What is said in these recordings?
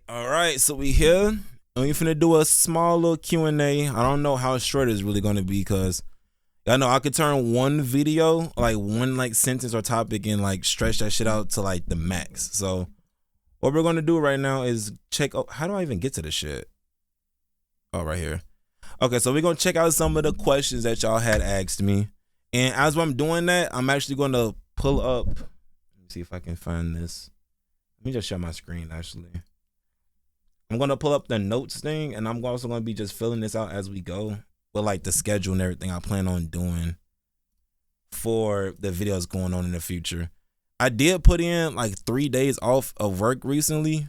All right, so we here. And we finna do a small little Q&A. I don't know how short it's really gonna be because I know I could turn one video, like one like sentence or topic, and like stretch that shit out to like the max. So what we're gonna do right now is check. Oh, how do I even get to the shit? Oh, right here. Okay, so we're gonna check out some of the questions that y'all had asked me, and as I'm doing that, I'm actually gonna pull up. Let me see if I can find this. Let me just share my screen actually. I'm gonna pull up the notes thing, and I'm also gonna be just filling this out as we go with like the schedule and everything I plan on doing for the videos going on in the future. I did put in like 3 days off of work recently,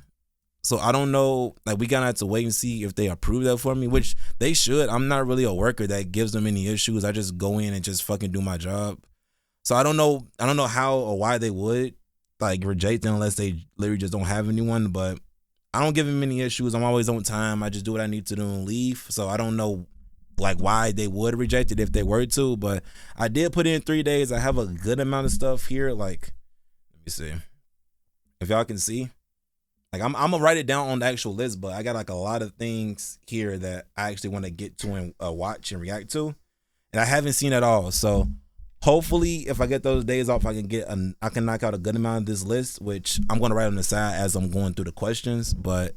so I don't know. Like we gotta have to wait and see if they approve that for me, which they should. I'm not really a worker that gives them any issues. I just go in and just fucking do my job. So I don't know how or why they would like reject them unless they literally just don't have anyone, but I don't give them any issues. I'm always on time. I just do what I need to do and leave. So I don't know like why they would reject it if they were to, but I did put in 3 days. I have a good amount of stuff here. Like, let me see if y'all can see. Like I'm gonna write it down on the actual list, but I got like a lot of things here that I actually want to get to and watch and react to, and I haven't seen at all. So hopefully, if I get those days off, I can knock out a good amount of this list, which I'm gonna write on the side as I'm going through the questions. But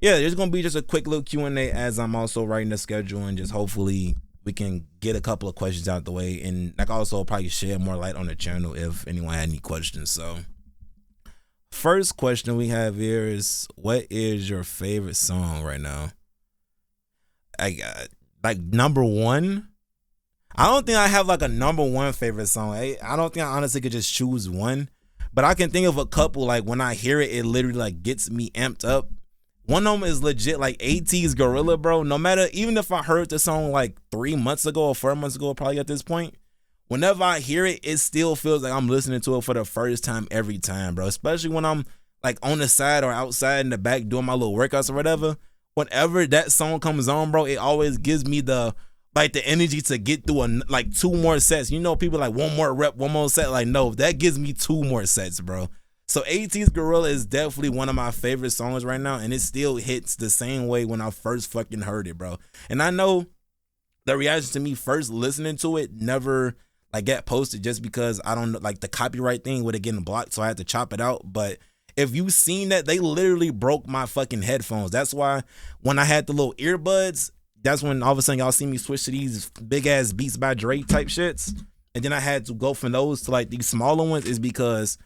yeah, there's gonna be just a quick little Q&A as I'm also writing the schedule, and just hopefully we can get a couple of questions out the way, and like also probably shed more light on the channel if anyone had any questions. So first question we have here is, what is your favorite song right now? I got like number one. I don't think I have like a number one favorite song. I don't think I honestly could just choose one, but I can think of a couple. Like when I hear it, it literally like gets me amped up. One of them is legit like AT's Gorilla, bro. No matter, even if I heard the song like 3 months ago or 4 months ago, probably at this point, whenever I hear it, it still feels like I'm listening to it for the first time every time, bro. Especially when I'm like on the side or outside in the back doing my little workouts or whatever. Whenever that song comes on, bro, it always gives me the energy to get through like 2 more sets. You know, people like one more rep, one more set. Like, no, that gives me 2 more sets, bro. So AT's Gorilla is definitely one of my favorite songs right now, and it still hits the same way when I first fucking heard it, bro. And I know the reaction to me first listening to it never like got posted just because I don't know, like the copyright thing would have getting blocked, so I had to chop it out. But if you seen that, they literally broke my fucking headphones. That's why when I had the little earbuds, that's when all of a sudden y'all see me switch to these big ass Beats by Dre type shits, and then I had to go from those to like these smaller ones, is because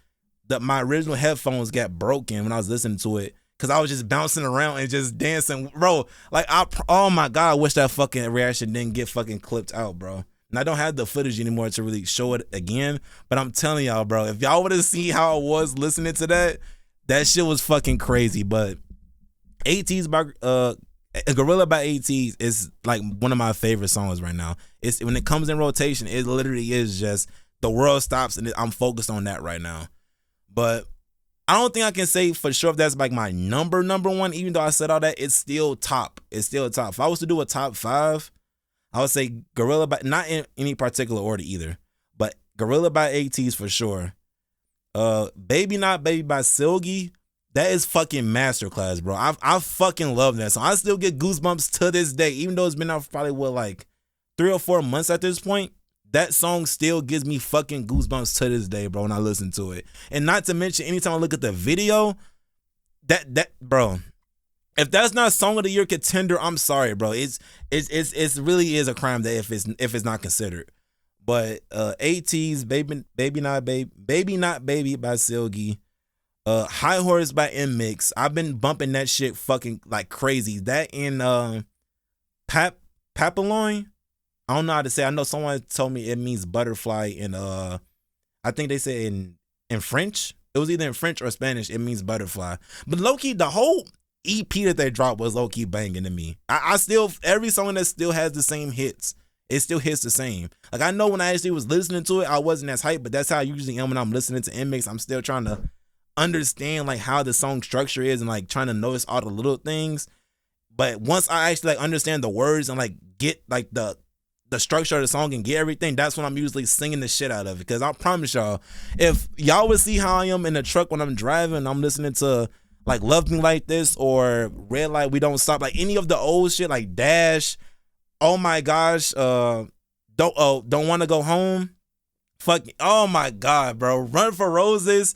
my original headphones got broken when I was listening to it, because I was just bouncing around and just dancing, bro. Like oh my god, I wish that fucking reaction didn't get fucking clipped out, bro. And I don't have the footage anymore to really show it again, but I'm telling y'all, bro, if y'all would have seen how I was listening to that shit was fucking crazy. But AT's by Gorilla by AT's is like one of my favorite songs right now. It's when it comes in rotation, it literally is just the world stops and I'm focused on that right now. But I don't think I can say for sure if that's like my number one. Even though I said all that, it's still top. It's still top. If I was to do a top 5, I would say Gorilla by, not in any particular order either, but Gorilla by AT's for sure. Baby Not Baby by Silgy. That is fucking masterclass, bro. I fucking love that song. I still get goosebumps to this day, even though it's been out for probably like 3 or 4 months at this point. That song still gives me fucking goosebumps to this day, bro, when I listen to it. And not to mention, anytime I look at the video, that bro, if that's not Song of the Year contender, I'm sorry, bro. It's really is a crime that if it's not considered. But AT's Baby Not Baby by Silgy. High Horse by M-Mix. I've been bumping that shit fucking like crazy. That in Papillon. I don't know how to say. I know someone told me it means butterfly in I think they say in French. It was either in French or Spanish. It means butterfly. But low-key, the whole EP that they dropped was low-key banging to me. I still, every song that still has the same hits, it still hits the same. Like I know when I actually was listening to it, I wasn't as hyped, but that's how I usually am when I'm listening to M-Mix. I'm still trying to understand like how the song structure is and like trying to notice all the little things. But once I actually like understand the words and like get like the structure of the song and get everything, that's when I'm usually singing the shit out of it. Because I promise y'all, if y'all would see how I am in the truck when I'm driving and I'm listening to like Love Me Like This or Red Light We Don't Stop, like any of the old shit like Dash, oh my gosh, don't want to go home, fuck, oh my god, bro, Run for Roses,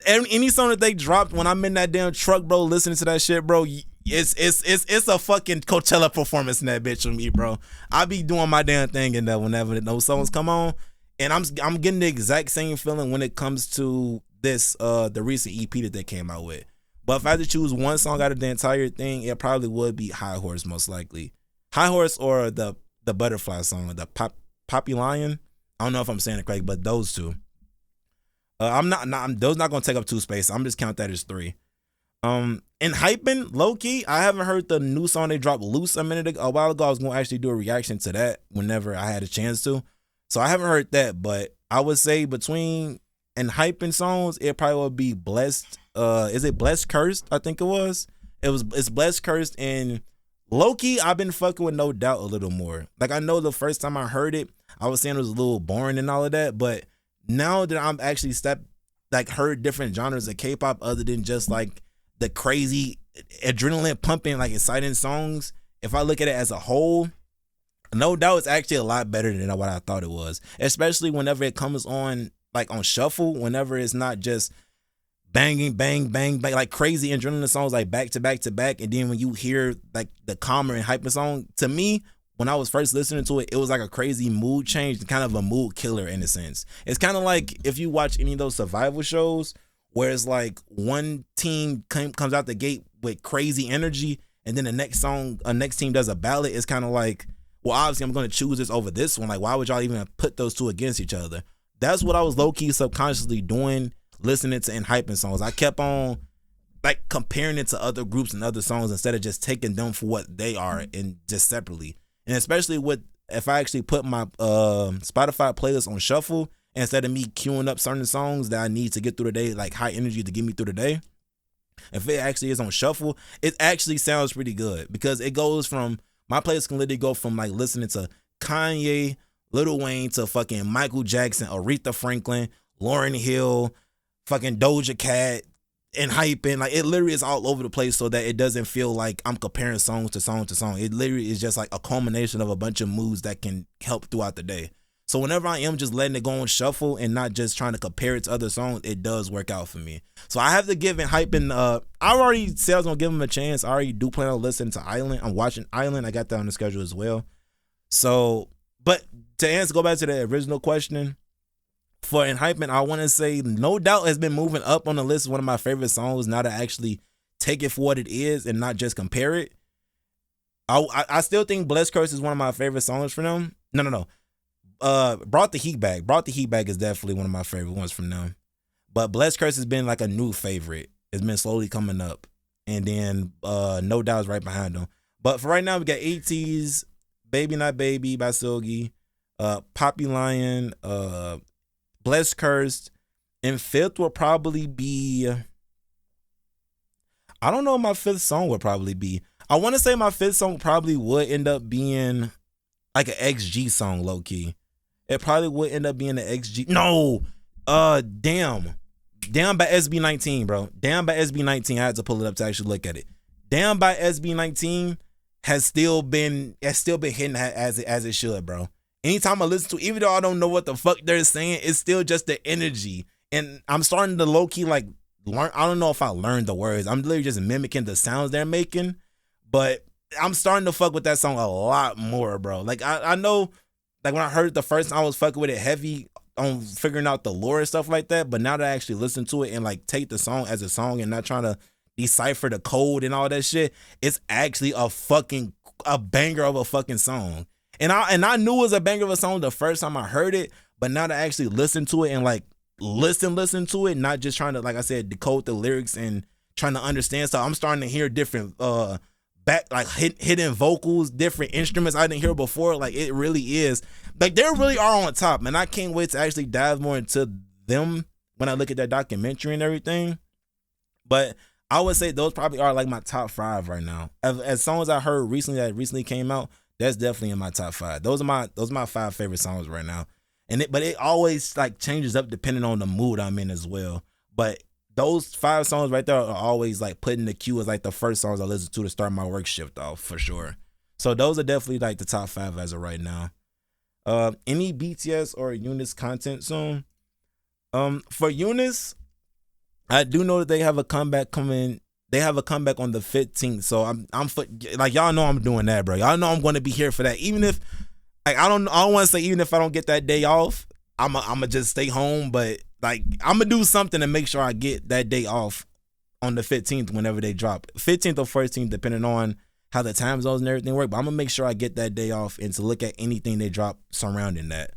any song that they dropped when I'm in that damn truck, bro, listening to that shit, bro, it's a fucking Coachella performance in that bitch with me, bro. I be doing my damn thing in there whenever those songs come on, and I'm getting the exact same feeling when it comes to this the recent EP that they came out with. But if I had to choose one song out of the entire thing, it probably would be High Horse, most likely. High Horse or the Butterfly song, the Poppy Lion. I don't know if I'm saying it correct, but those two. Those not gonna take up 2 space. I'm just count that as 3. And hyping, low key, I haven't heard the new song they dropped, Loose, a while ago. I was gonna actually do a reaction to that whenever I had a chance to. So I haven't heard that, but I would say between and hyping songs, it probably would be Blessed. Is it Blessed Cursed? I think it was. It's Blessed Cursed, and low key, I've been fucking with No Doubt a little more. Like, I know the first time I heard it, I was saying it was a little boring and all of that, but now that I'm actually heard different genres of K-pop other than just like the crazy adrenaline pumping, like exciting songs, if I look at it as a whole, No Doubt is actually a lot better than what I thought it was. Especially whenever it comes on, like on shuffle, whenever it's not just banging, bang, bang, bang, like crazy adrenaline songs, like back to back to back. And then when you hear like the calmer and hyper song, to me, when I was first listening to it, it was like a crazy mood change, kind of a mood killer in a sense. It's kind of like if you watch any of those survival shows where it's like one team comes out the gate with crazy energy, and then the next team does a ballad. It's kind of like, well, obviously I'm going to choose this over this one. Like, why would y'all even put those two against each other? That's what I was low-key subconsciously doing, listening to and hyping songs. I kept on like comparing it to other groups and other songs instead of just taking them for what they are and just separately. And especially if I actually put my Spotify playlist on shuffle instead of me queuing up certain songs that I need to get through the day, like high energy to get me through the day. If it actually is on shuffle, it actually sounds pretty good because it goes from, my playlist can literally go from like listening to Kanye, Lil Wayne to fucking Michael Jackson, Aretha Franklin, Lauryn Hill, fucking Doja Cat, and hyping. Like, it literally is all over the place so that it doesn't feel like I'm comparing song to song to song. It literally is just like a culmination of a bunch of moods that can help throughout the day. So whenever I am just letting it go on shuffle and not just trying to compare it to other songs, it does work out for me. So I have to give it hyping. I already said I was gonna give him a chance. I already do plan on listening to Island. I'm watching Island. I got that on the schedule as well. So, but to go back to the original question, for Enhypement, I want to say No Doubt has been moving up on the list. One of my favorite songs now to actually take it for what it is and not just compare it. I still think Blessed Curse is one of my favorite songs from them. No. Brought the Heat Back. Brought the Heat Back is definitely one of my favorite ones from them. But Blessed Curse has been like a new favorite. It's been slowly coming up. And then No Doubt is right behind them. But for right now, we got AT's Baby Not Baby by Silgy, Poppy Lion, Blessed Cursed, and fifth will probably be, I don't know what my fifth song would probably be. I want to say my fifth song probably would end up being like an XG song, low key. It probably would end up being an XG. No, Damn by SB19, bro. Damn by SB19. I had to pull it up to actually look at it. Damn by SB19 has still been hitting as it should, bro. Anytime I listen to, even though I don't know what the fuck they're saying, it's still just the energy. And I'm starting to low key like learn. I don't know if I learned the words. I'm literally just mimicking the sounds they're making. But I'm starting to fuck with that song a lot more, bro. Like I know, like when I heard it the first time, I was fucking with it heavy on figuring out the lore and stuff like that. But now that I actually listen to it and like take the song as a song and not trying to decipher the code and all that shit, it's actually a banger of a fucking song. And I knew it was a banger of a song the first time I heard it, but now to actually listen to it and like listen to it, not just trying to, like I said, decode the lyrics and trying to understand stuff, I'm starting to hear different hidden vocals, different instruments I didn't hear before. Like, it really is, like, they really are on top, man. I can't wait to actually dive more into them when I look at that documentary and everything. But I would say those probably are like my top 5 right now. As songs I heard recently that recently came out, that's definitely in my top 5. Those are my 5 favorite songs right now. But it always like changes up depending on the mood I'm in as well. But those 5 songs right there are always like put in the queue as like the first songs I listen to start my work shift off for sure. So those are definitely like the top 5 as of right now. Any BTS or Unis content soon? For Unis, I do know that they have a comeback coming. They have a comeback on the 15th. So I'm like, y'all know I'm doing that, bro. Y'all know I'm going to be here for that. Even if like I don't want to say even if I don't get that day off, I'ma just stay home, but like I'm gonna do something to make sure I get that day off on the 15th whenever they drop. 15th or 14th, depending on how the time zones and everything work. But I'm gonna make sure I get that day off and to look at anything they drop surrounding that.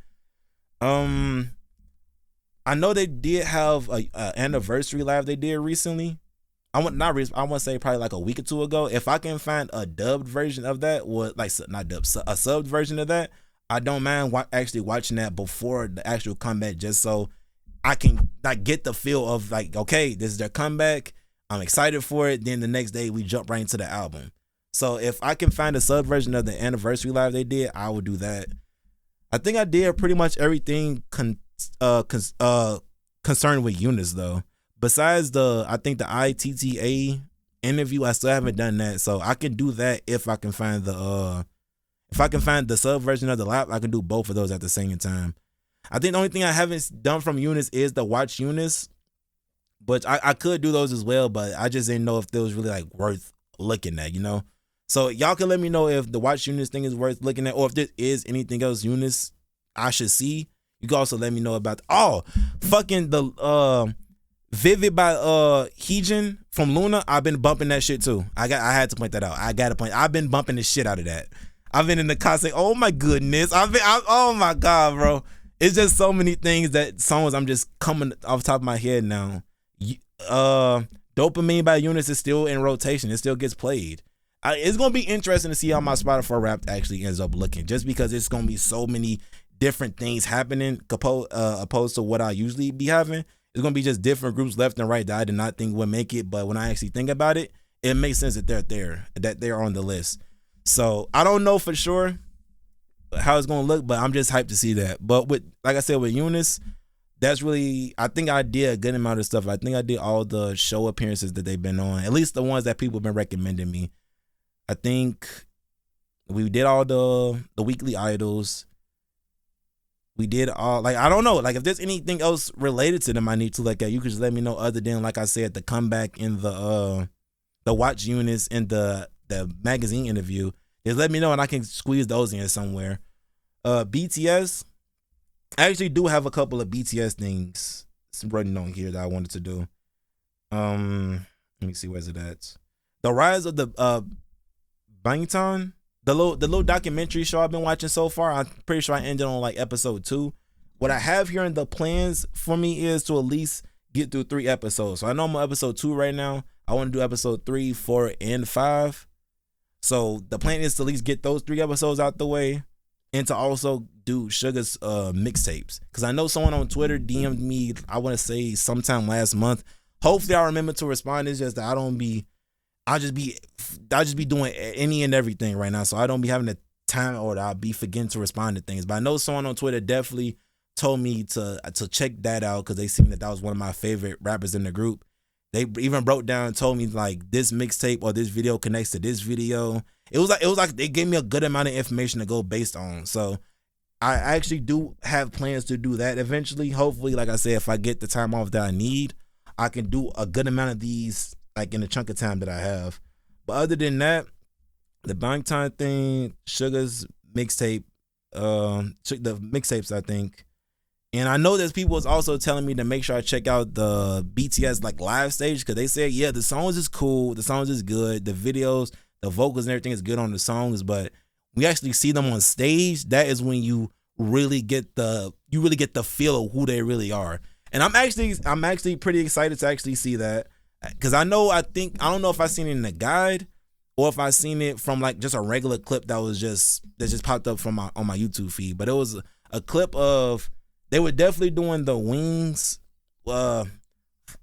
I know they did have a anniversary live they did recently. I want to say probably like a week or 2 ago. If I can find a dubbed version of that, or like not dubbed, a subbed version of that, I don't mind actually watching that before the actual comeback, just so I can like get the feel of like, okay, this is their comeback. I'm excited for it. Then the next day we jump right into the album. So if I can find a sub version of the anniversary live they did, I would do that. I think I did pretty much everything concerned with Unis though. Besides I think the ITTA interview, I still haven't done that. So I can do that if I can find the sub version of the lap. I can do both of those at the same time. I think the only thing I haven't done from Unis is the watch Unis, but I could do those as well. But I just didn't know if it was really like worth looking at, you know. So y'all can let me know if the watch Unis thing is worth looking at, or if there is anything else Unis I should see. You can also let me know about fucking the Vivid by Heejin from Luna. I've been bumping that shit too. I had to point that out. I've been bumping the shit out of that. I've been in the car saying, oh my goodness. Oh my God, bro. It's just so many things that songs I'm just coming off the top of my head now. Dopamine by Unis is still in rotation. It still gets played. It's going to be interesting to see how my Spotify Wrapped actually ends up looking, just because it's going to be so many different things happening opposed to what I usually be having. It's going to be just different groups left and right that I did not think would make it, but when I actually think about it, it makes sense that they're there, that they're on the list. So I don't know for sure how it's going to look, but I'm just hyped to see that. But like I said, with Unis, that's really, I think I did a good amount of stuff. I think I did all the show appearances that they've been on, at least the ones that people have been recommending me. I think we did all the weekly idols. We did all, like, I don't know, like if there's anything else related to them I need to look at, you could just let me know, other than, like I said, the comeback in the watch Unis and the magazine interview. Just let me know and I can squeeze those in somewhere. BTS, I actually do have a couple of BTS things running on here that I wanted to do. Let me see, where's it at? The Rise of the Bangtan, the little documentary show I've been watching so far. I'm pretty sure I ended on like episode 2. What I have here in the plans for me is to at least get through 3 episodes. So I know I'm on episode 2 right now. I want to do episode 3, 4, and 5. So the plan is to at least get those 3 episodes out the way, and to also do Suga's mixtapes. Because I know someone on Twitter DM'd me, I want to say sometime last month. Hopefully I remember to respond. It's just that I'll just be doing any and everything right now. So I don't be having the time, or I'll be forgetting to respond to things. But I know someone on Twitter definitely told me to check that out, because they seen that was one of my favorite rappers in the group. They even broke down and told me like this mixtape or this video connects to this video. It was like they gave me a good amount of information to go based on. So I actually do have plans to do that eventually. Hopefully, like I said, if I get the time off that I need, I can do a good amount of these like in the chunk of time that I have. But other than that, the Bangtan thing, Suga's mixtape, the mixtapes, I think. And I know there's people was also telling me to make sure I check out the BTS like live stage, because they said, yeah, the songs is cool, the songs is good, the videos, the vocals and everything is good on the songs, but we actually see them on stage. That is when you really get the feel of who they really are. And I'm actually pretty excited to actually see that, because I don't know if I seen it in the guide or if I seen it from like just a regular clip that just popped up from on my YouTube feed. But it was a clip of, they were definitely doing the Wings. I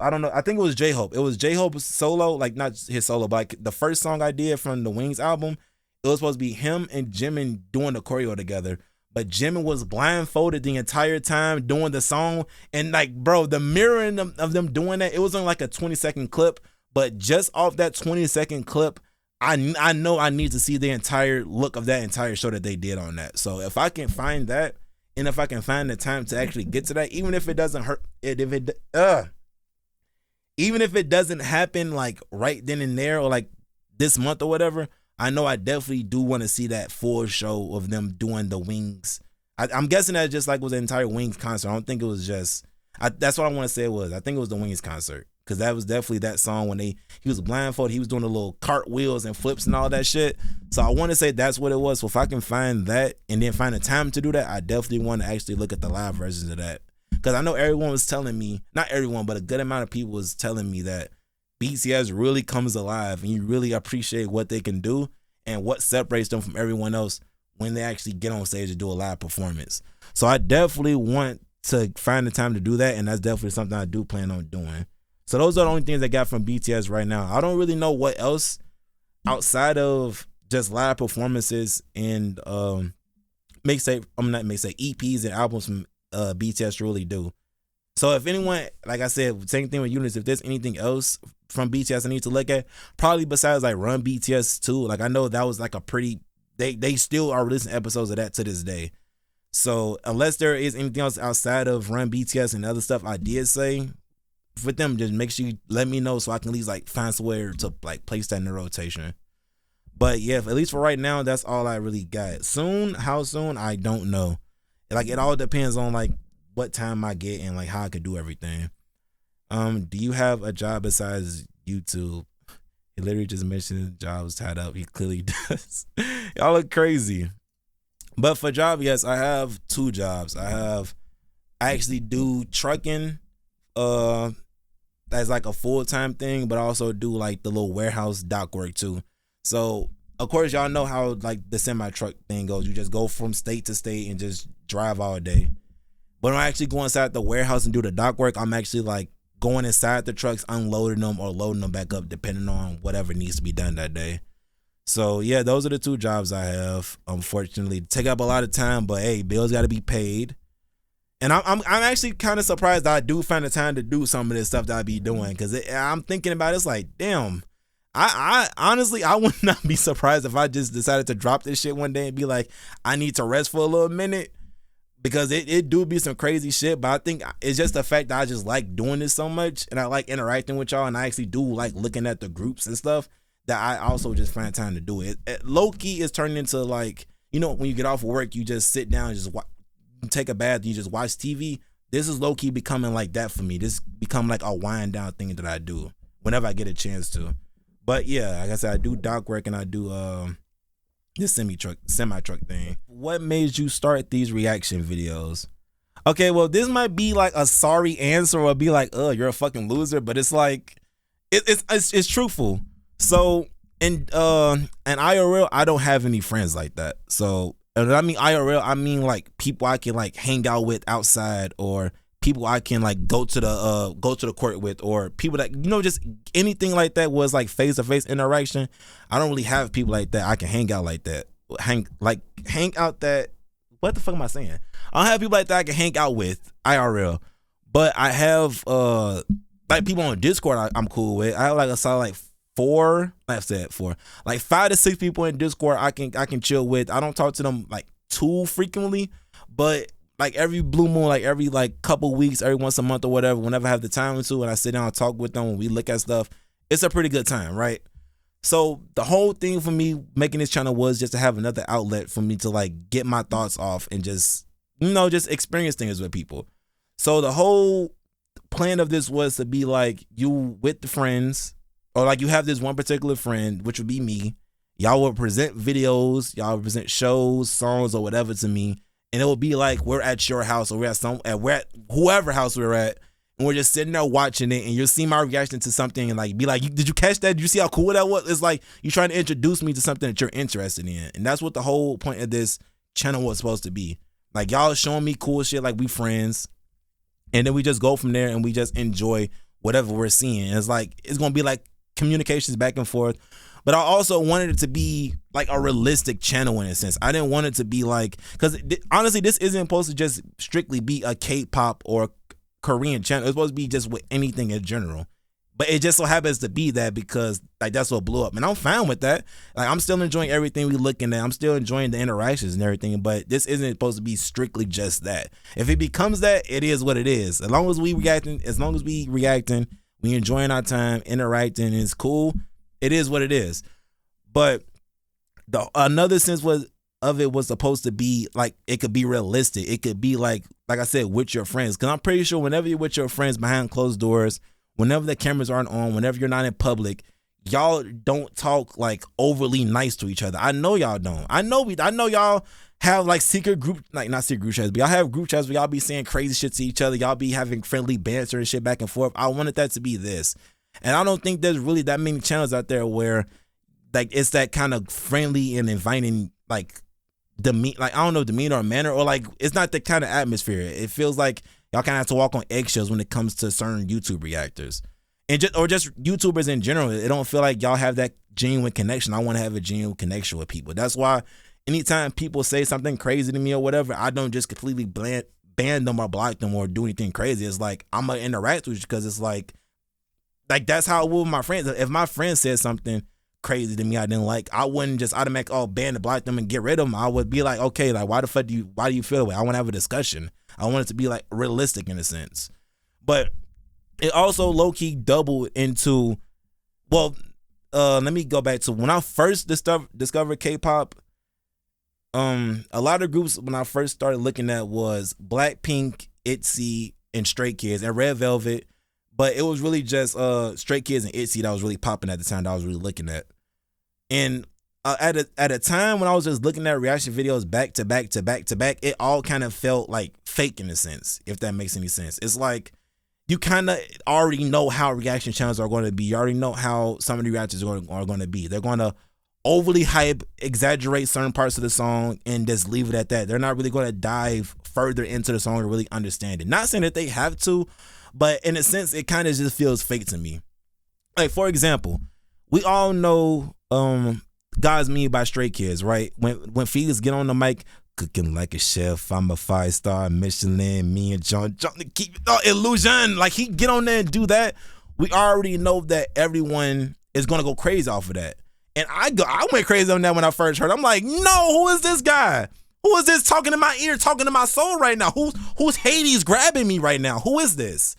don't know. I think it was J-Hope. It was J-Hope's solo, like not his solo, but like the first song I did from the Wings album. It was supposed to be him and Jimin doing the choreo together. but Jimmy was blindfolded the entire time doing the song. And like, bro, the mirroring of them doing that, it was on like a 20-second clip, but just off that 20-second clip, I know I need to see the entire look of that entire show that they did on that. So if I can find that, and if I can find the time to actually get to that, even if it doesn't hurt, even if it doesn't happen like right then and there or like this month or whatever, I know I definitely do want to see that full show of them doing the Wings. I'm guessing that just like was the entire Wings concert. I don't think it was just. That's what I want to say it was. I think it was the Wings concert, because that was definitely that song when he was blindfolded. He was doing the little cartwheels and flips and all that shit. So I want to say that's what it was. So if I can find that and then find the time to do that, I definitely want to actually look at the live versions of that. Because I know everyone was telling me, not everyone, but a good amount of people was telling me that BTS really comes alive and you really appreciate what they can do and what separates them from everyone else when they actually get on stage and do a live performance. So I definitely want to find the time to do that, and that's definitely something I do plan on doing. So those are the only things I got from BTS right now. I don't really know what else outside of just live performances and EPs and albums from BTS really do. So if anyone, like I said, same thing with Unis, if there's anything else from BTS I need to look at, probably besides like Run BTS 2, like I know that was like a pretty, they still are releasing episodes of that to this day. So unless there is anything else outside of Run BTS and other stuff I did say, with them, just make sure you let me know so I can at least like find somewhere to like place that in the rotation. But yeah, at least for right now, that's all I really got. Soon, how soon, I don't know. Like it all depends on like what time I get and like how I could do everything. Do you have a job besides YouTube? He literally just mentioned jobs tied up. He clearly does. Y'all look crazy. But for job, yes, I have 2 jobs. I actually do trucking as like a full-time thing, but I also do like the little warehouse dock work too. So of course y'all know how like the semi-truck thing goes. You just go from state to state and just drive all day. But when I actually go inside the warehouse and do the dock work, I'm actually like going inside the trucks, unloading them or loading them back up depending on whatever needs to be done that day. So yeah, those are the 2 jobs I have. Unfortunately, take up a lot of time, but hey, bills got to be paid. And I'm actually kind of surprised that I do find the time to do some of this stuff that I be doing, because I'm thinking about it, it's like, damn, I honestly, I would not be surprised if I just decided to drop this shit one day and be like, I need to rest for a little minute, because it do be some crazy shit. But I think it's just the fact that I just like doing this so much and I like interacting with y'all, and I actually do like looking at the groups and stuff, that I also just find time to do it. Low key is turning into like, you know, when you get off of work, you just sit down and just take a bath, you just watch TV. This is low key becoming like that for me. This become like a wind down thing that I do whenever I get a chance to. But yeah, like I said, I do dock work and I do this semi truck thing. What made you start these reaction videos? Okay, well, this might be like a sorry answer, or be like, you're a fucking loser, but it's like it's truthful. So in IRL, I don't have any friends like that. So and I mean IRL, I mean like people I can like hang out with outside, or people I can like go to the court with, or people that, you know, just anything like that was like face-to-face interaction. I don't really have people like that I can hang out like that. Hang out that, what the fuck am I saying? I don't have people like that I can hang out with IRL. But I have like people on Discord I'm cool with. I have like a solid like 5 to 6 people in Discord I can chill with. I don't talk to them like too frequently, but like every blue moon, like every like couple weeks, every once a month or whatever, whenever I have the time to, and I sit down and talk with them and we look at stuff, it's a pretty good time, right? So the whole thing for me making this channel was just to have another outlet for me to like get my thoughts off and just, you know, just experience things with people. So the whole plan of this was to be like, you with the friends, or like you have this one particular friend, which would be me. Y'all will present videos, y'all will present shows, songs, or whatever to me. And it will be like we're at your house, or we're at whoever house we're at, and we're just sitting there watching it, and you'll see my reaction to something and like be like, did you catch that? Did you see how cool that was? It's like you're trying to introduce me to something that you're interested in. And that's what the whole point of this channel was supposed to be. Like y'all showing me cool shit like we friends. And then we just go from there and we just enjoy whatever we're seeing. And it's like, it's going to be like communications back and forth. But I also wanted it to be like a realistic channel in a sense. I didn't want it to be like, because honestly, this isn't supposed to just strictly be a K-pop or Korean channel. It's supposed to be just with anything in general. But it just so happens to be that because like that's what blew up. And I'm fine with that. Like I'm still enjoying everything we looking at. I'm still enjoying the interactions and everything. But this isn't supposed to be strictly just that. If it becomes that, it is what it is. As long as we reacting, we enjoying our time, interacting, it's cool. It is what it is. But another sense of it was supposed to be like it could be realistic. It could be like I said, with your friends. Because I'm pretty sure whenever you're with your friends behind closed doors, whenever the cameras aren't on, whenever you're not in public, y'all don't talk like overly nice to each other. I know y'all don't. I know y'all have like secret group, like not secret group chats, but y'all have group chats where y'all be saying crazy shit to each other. Y'all be having friendly banter and shit back and forth. I wanted that to be this. And I don't think there's really that many channels out there where like it's that kind of friendly and inviting like demeanor or manner, or like it's not the kind of atmosphere. It feels like y'all kind of have to walk on eggshells when it comes to certain YouTube reactors and just YouTubers in general. It don't feel like y'all have that genuine connection. I want to have a genuine connection with people. That's why anytime people say something crazy to me or whatever, I don't just completely ban them or block them or do anything crazy. It's like I'm gonna interact with you because it's like that's how I would with my friends. If my friend said something crazy to me I didn't like, I wouldn't just automatically ban and block them and get rid of them. I would be like, okay, like why do you feel that way? I want to have a discussion. I want it to be like realistic in a sense. But it also low-key doubled into, well, let me go back to when I first discovered K-pop. A lot of groups when I first started looking at was Blackpink, ITZY, and Stray Kids and Red Velvet. But it was really just Stray Kids and ITZY that was really popping at the time that I was really looking at. And at a time when I was just looking at reaction videos back to back to back to back, it all kind of felt like fake in a sense, if that makes any sense. It's like you kind of already know how reaction channels are going to be. You already know how some of the reactions are going to be. They're going to overly hype, exaggerate certain parts of the song, and just leave it at that. They're not really going to dive further into the song to really understand it. Not saying that they have to, but in a sense, it kind of just feels fake to me. Like, for example, we all know God's Me by Stray Kids, right? When Felix get on the mic, cooking like a chef, I'm a 5-star Michelin, me and John keep illusion. Like, he get on there and do that. We already know that everyone is going to go crazy off of that. And I went crazy on that when I first heard it. I'm like, no, who is this guy? Who is this talking in my ear, talking to my soul right now? Who's Hades grabbing me right now? Who is this?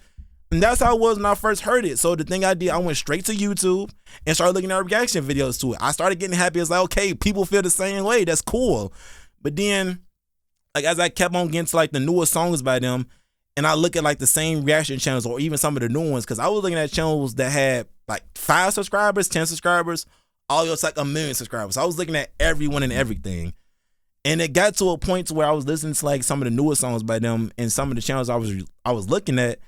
And that's how it was when I first heard it. So the thing I did, I went straight to YouTube and started looking at reaction videos to it. I started getting happy. It's like, okay, people feel the same way. That's cool. But then, like, as I kept on getting to like the newer songs by them, and I look at like the same reaction channels or even some of the new ones, because I was looking at channels that had like 5 subscribers, 10 subscribers, all it's like 1 million subscribers. So I was looking at everyone and everything. And it got to a point to where I was listening to like some of the newer songs by them, and some of the channels I was looking at,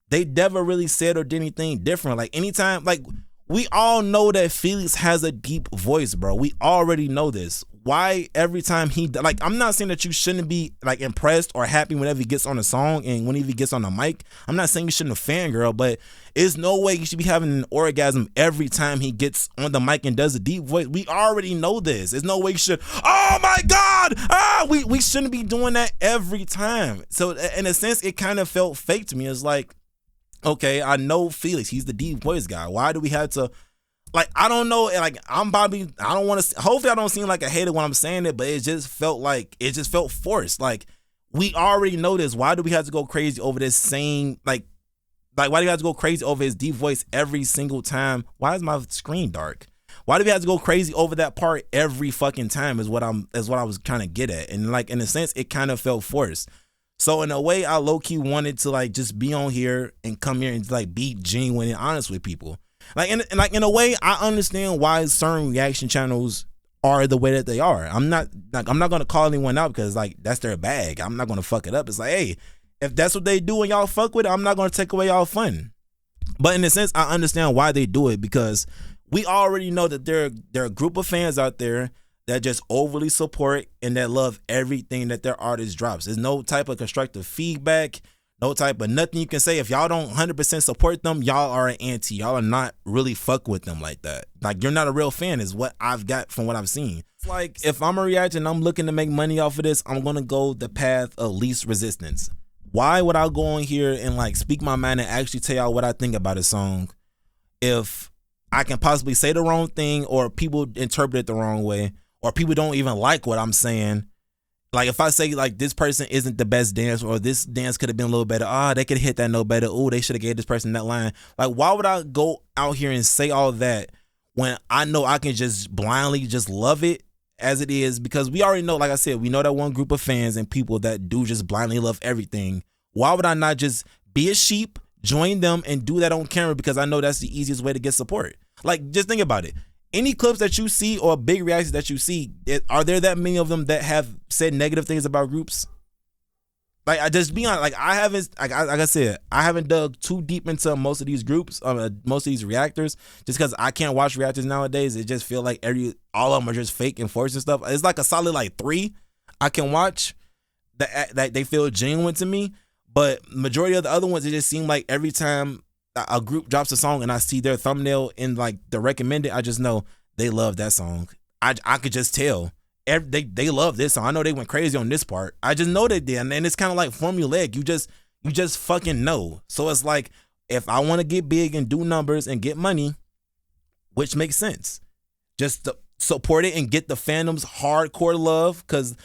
they never really said or did anything different. Like anytime, like we all know that Felix has a deep voice, bro. We already know this. Why every time like, I'm not saying that you shouldn't be like impressed or happy whenever he gets on a song and whenever he gets on the mic. I'm not saying you shouldn't fangirl, but there's no way you should be having an orgasm every time he gets on the mic and does a deep voice. We already know this. There's no way you should, oh my God, we shouldn't be doing that every time. So in a sense, it kind of felt fake to me. It's like, okay, I know Felix, he's the deep voice guy. Why do we have to, like, I don't know, like, I don't want to, hopefully I don't seem like a hater when I'm saying it, but it just felt forced. Like, we already know this. Why do we have to go crazy over this same, like why do we have to go crazy over his deep voice every single time? Why is my screen dark? Why do we have to go crazy over that part every fucking time is what I was trying to get at. And like, in a sense, it kind of felt forced. So in a way, I low-key wanted to like just be on here and come here and like be genuine and honest with people. Like, in a way, I understand why certain reaction channels are the way that they are. I'm not gonna call anyone out because like that's their bag. I'm not gonna fuck it up. It's like, hey, if that's what they do and y'all fuck with it, I'm not gonna take away y'all fun. But in a sense, I understand why they do it, because we already know that there are a group of fans out there that just overly support and that love everything that their artist drops. There's no type of constructive feedback. no type of nothing you can say. If y'all don't 100% support them, y'all are an anti. Y'all are not really fuck with them like that. Like, you're not a real fan is what I've got from what I've seen. It's like, if I'm a reaction and I'm looking to make money off of this, I'm going to go the path of least resistance. Why would I go on here and like speak my mind and actually tell y'all what I think about a song if I can possibly say the wrong thing, or people interpret it the wrong way, or people don't even like what I'm saying? Like, if I say like this person isn't the best dancer, or this dance could have been a little better, they could have hit that note better, they should have gave this person that line. Like, why would I go out here and say all that when I know I can just blindly just love it as it is? Because we already know, like I said, we know that one group of fans and people that do just blindly love everything. Why would I not just be a sheep, join them, and do that on camera? Because I know that's the easiest way to get support. Like, just think about it. Any clips that you see or big reactions that you see, are there that many of them that have said negative things about groups? Like, I just be honest, like, I haven't, like I said, I haven't dug too deep into most of these groups, most of these reactors, just because I can't watch reactors nowadays. It just feel like all of them are just fake and forced and stuff. It's like a solid like 3 I can watch that they feel genuine to me. But majority of the other ones, it just seem like every time a group drops a song and I see their thumbnail in like the recommended, I just know they love that song. I could just tell. They love this song. I know they went crazy on this part. I just know they did. And it's kind of like formulaic. You just fucking know. So it's like, if I want to get big and do numbers and get money, which makes sense, just to support it and get the fandom's hardcore love. Because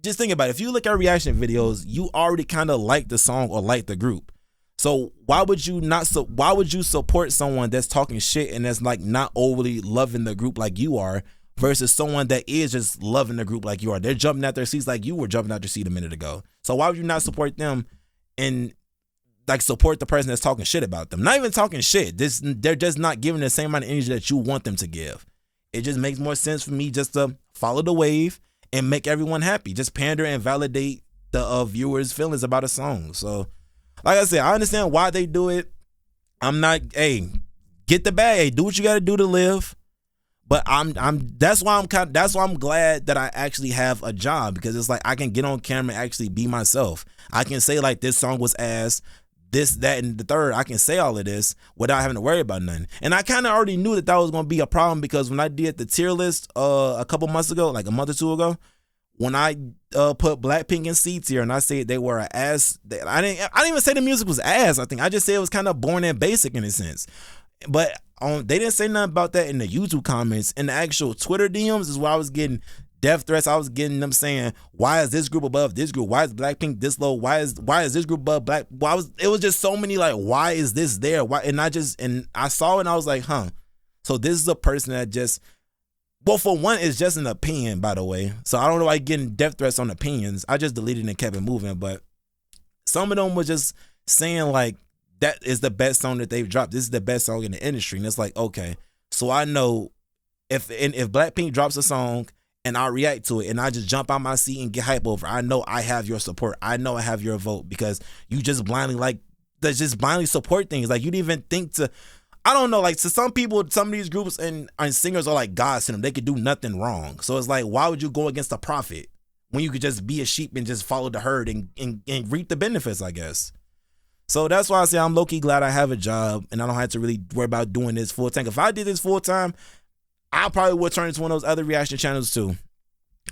just think about it. If you look at reaction videos, you already kind of like the song or like the group. So why would you support someone that's talking shit and that's like not overly loving the group like you are, versus someone that is just loving the group like you are? They're jumping out their seats like you were jumping out your seat a minute ago. So why would you not support them and like support the person that's talking shit about them? Not even talking shit. They're just not giving the same amount of energy that you want them to give. It just makes more sense for me just to follow the wave and make everyone happy. Just pander and validate the viewers' feelings about a song. So, like I said, I understand why they do it. I'm not, get the bag. Do what you got to do to live. But that's why I'm glad that I actually have a job, because it's like I can get on camera and actually be myself. I can say like, this song was ass, this, that, and the third. I can say all of this without having to worry about nothing. And I kind of already knew that was going to be a problem, because when I did the tier list a couple months ago, like a month or two ago, when I put Blackpink in C tier and I said they were an ass, I didn't even say the music was ass. I think I just said it was kind of boring and basic in a sense. But they didn't say nothing about that in the YouTube comments. In the actual Twitter DMs is where I was getting death threats. I was getting them saying, why is this group above this group? Why is Blackpink this low? Why is this group above Black? It was just so many like, why is this there? Why? And I saw it and I was like, so this is a person that just, well, for one, it's just an opinion, by the way. So I don't know why you're getting death threats on opinions. I just deleted and kept it moving. But some of them were just saying like, that is the best song that they've dropped. This is the best song in the industry. And it's like, okay, so I know if Blackpink drops a song and I react to it and I just jump out my seat and get hype over, I know I have your support. I know I have your vote, because you just blindly support things. Like, you didn't even think to, I don't know, like, to some people, some of these groups and singers are like gods to them. They could do nothing wrong. So it's like, why would you go against the prophet when you could just be a sheep and just follow the herd and reap the benefits, I guess? So that's why I say I'm low-key glad I have a job and I don't have to really worry about doing this full-time. If I did this full-time, I probably would turn into one of those other reaction channels too.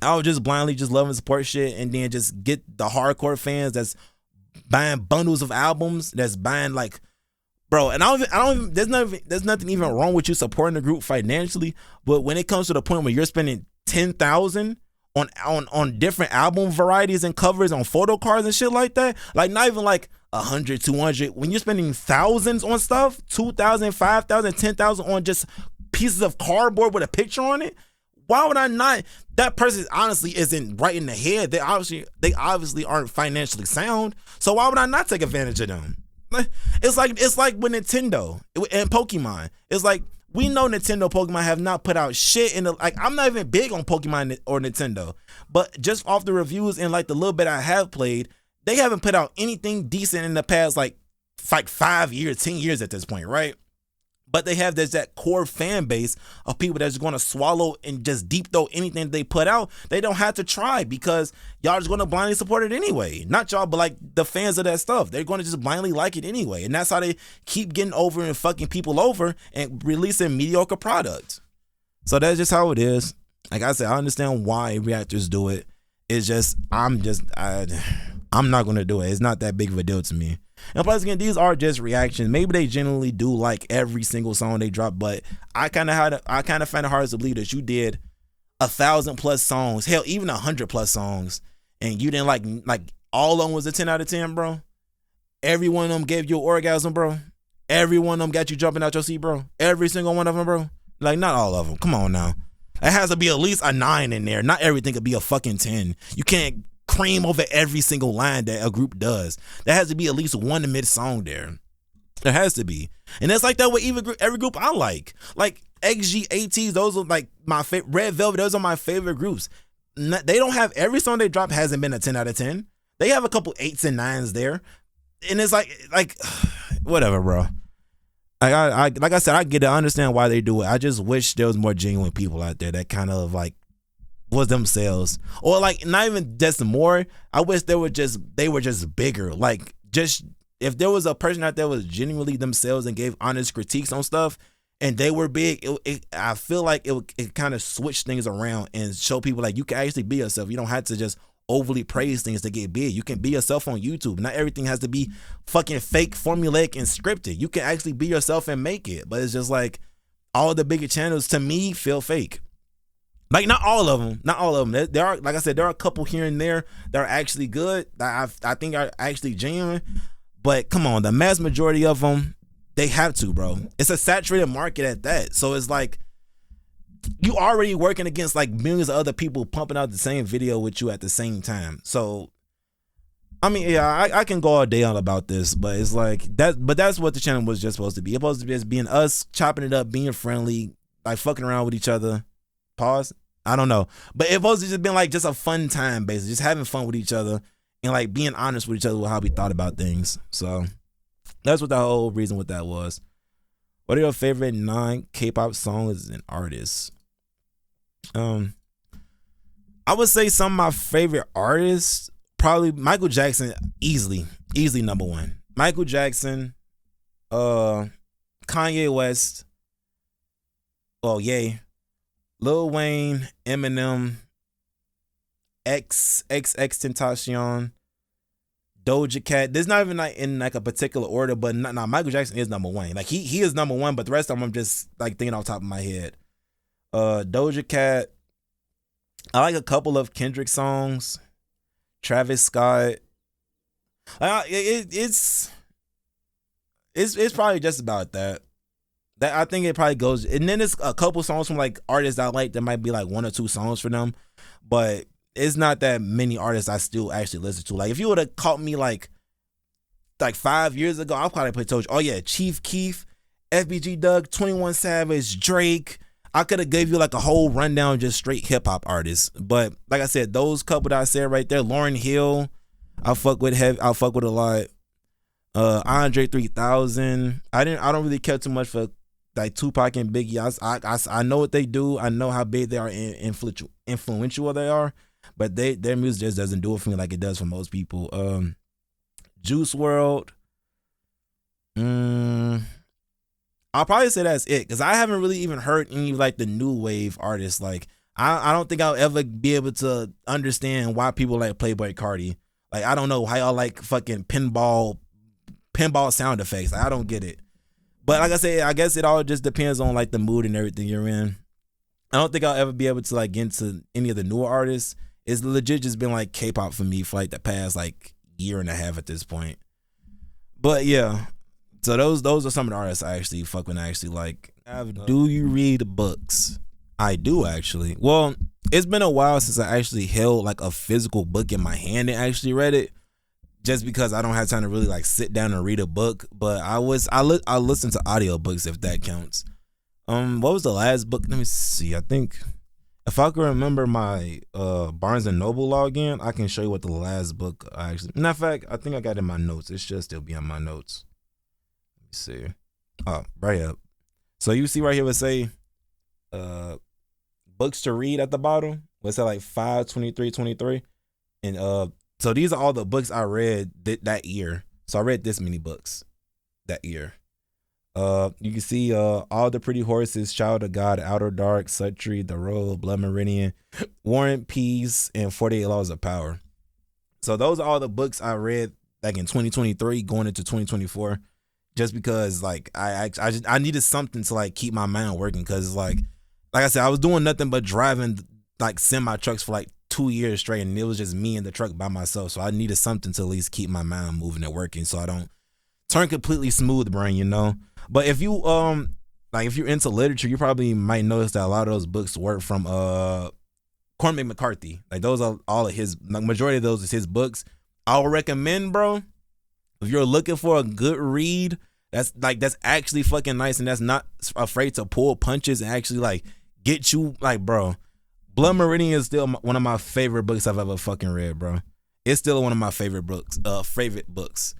I would just blindly just love and support shit, and then just get the hardcore fans that's buying bundles of albums, that's buying like, bro, and I don't even, there's nothing even wrong with you supporting the group financially, but when it comes to the point where you're spending $10,000 on different album varieties and covers on photo cards and shit like that, like not even like 100, 200, when you're spending thousands on stuff, 2,000, 5,000, 10,000 on just pieces of cardboard with a picture on it, why would I not? That person honestly isn't right in the head. They obviously aren't financially sound. So why would I not take advantage of them? It's like with Nintendo and Pokemon. It's like, we know Nintendo, Pokemon have not put out shit in the, like, I'm not even big on Pokemon or Nintendo, but just off the reviews and like the little bit I have played, they haven't put out anything decent in the past like 5 years, 10 years at this point, right? But they have that core fan base of people that's going to swallow and just deep throw anything they put out. They don't have to try because y'all just going to blindly support it anyway. Not y'all, but like the fans of that stuff. They're going to just blindly like it anyway. And that's how they keep getting over and fucking people over and releasing mediocre products. So that's just how it is. Like I said, I understand why reactors do it. It's just, I'm not going to do it. It's not that big of a deal to me. And plus, again, these are just reactions. Maybe they genuinely do like every single song they drop, but I kind of find it hard to believe that you did 1,000+ songs, hell, even 100+ songs, and you didn't like all of them was a 10 out of 10, bro. Every one of them gave you an orgasm, bro. Every one of them got you jumping out your seat, bro. Every single one of them, bro. Like, not all of them. Come on now. It has to be at least a 9 in there. Not everything could be a fucking 10. You can't cream over every single line that a group does. There has to be at least one mid song there. There has to be. And it's like that with every group I like. Like XGATs, those are like my favorite. Red Velvet, those are my favorite groups. They don't have, every song they drop hasn't been a 10 out of 10. They have a couple 8s and 9s there. And it's like whatever, bro. Like I said, I get it. I understand why they do it. I just wish there was more genuine people out there that kind of like was themselves, or like not even just more. I wish they were just bigger. Like, just if there was a person out there was genuinely themselves and gave honest critiques on stuff, and they were big, I feel like it kind of switched things around and show people like you can actually be yourself. You don't have to just overly praise things to get big. You can be yourself on YouTube. Not everything has to be fucking fake, formulaic, and scripted. You can actually be yourself and make it. But it's just like all the bigger channels to me feel fake. Like, not all of them. There are, like I said, there are a couple here and there that are actually good, that I think are actually genuine. But come on, the mass majority of them, they have to, bro. It's a saturated market at that. So it's like, you already working against like millions of other people pumping out the same video with you at the same time. So, I mean, yeah, I can go all day on about this, but it's like that. But that's what the channel was just supposed to be. It's supposed to be just being us chopping it up, being friendly, like fucking around with each other. Pause. I don't know, but it's supposed to just been like just a fun time, basically, just having fun with each other and like being honest with each other with how we thought about things. So that's what the whole reason what that was. What are your favorite non-K-pop songs and artists? I would say some of my favorite artists, probably Michael Jackson, easily number one. Michael Jackson, Kanye West, Ye, Lil Wayne, Eminem, XXXTentacion, Doja Cat. There's not even like in like a particular order, but Michael Jackson is number one. Like he is number one, but the rest of them I'm just like thinking off the top of my head. Doja Cat. I like a couple of Kendrick songs. Travis Scott. It's probably just about that. That I think it probably goes, and then there's a couple songs from like artists I like that might be like 1 or 2 songs for them, but it's not that many artists I still actually listen to. Like if you would have caught me like 5 years ago, I probably put told you, oh yeah, Chief Keef, FBG Doug, 21 Savage, Drake. I could have gave you like a whole rundown of just straight hip hop artists, but like I said, those couple that I said right there, Lauryn Hill, I fuck with a lot. Andre 3000. I don't really care too much for like Tupac and Biggie. I know what they do. I know how big they are, influential they are, but their music just doesn't do it for me like it does for most people. Juice WRLD. I'll probably say that's it, because I haven't really even heard any like the new wave artists. Like I don't think I'll ever be able to understand why people like Playboi Carti. Like I don't know how y'all like fucking pinball sound effects. Like, I don't get it. But like I said, I guess it all just depends on like the mood and everything you're in. I don't think I'll ever be able to like get into any of the newer artists. It's legit just been like K-pop for me for like the past like year and a half at this point. But yeah, so those are some of the artists I actually fuck with and I actually like. Do you read books? I do actually. Well, it's been a while since I actually held like a physical book in my hand and actually read it. Just because I don't have time to really like sit down and read a book, but I listen to audiobooks if that counts. What was the last book? Let me see. I think if I can remember my Barnes and Noble login, I can show you what the last book I actually. Matter of fact, I think I got it in my notes. It should still be on my notes. Let me see. Oh, right up. So you see right here, it say uh books to read at the bottom. What's that, like 5/23/23? And so these are all the books I read that year. So I read this many books that year. You can see All the Pretty Horses, Child of God, Outer Dark, Suttree, The Road, Blood Meridian, War and Peace, and 48 Laws of Power. So those are all the books I read like in 2023 going into 2024, just because like I needed something to like keep my mind working, because like I said, I was doing nothing but driving like semi trucks for like 2 years straight, and it was just me in the truck by myself. So I needed something to at least keep my mind moving and working, so I don't turn completely smooth brain, you know. But if you like if you're into literature, you probably might notice that a lot of those books were from Cormac McCarthy. Like those are all of his, like majority of those is his books. I would recommend, bro, if you're looking for a good read, that's actually fucking nice, and that's not afraid to pull punches and actually like get you, like, bro, Blood Meridian is still one of my favorite books I've ever fucking read, bro. It's still one of my favorite books.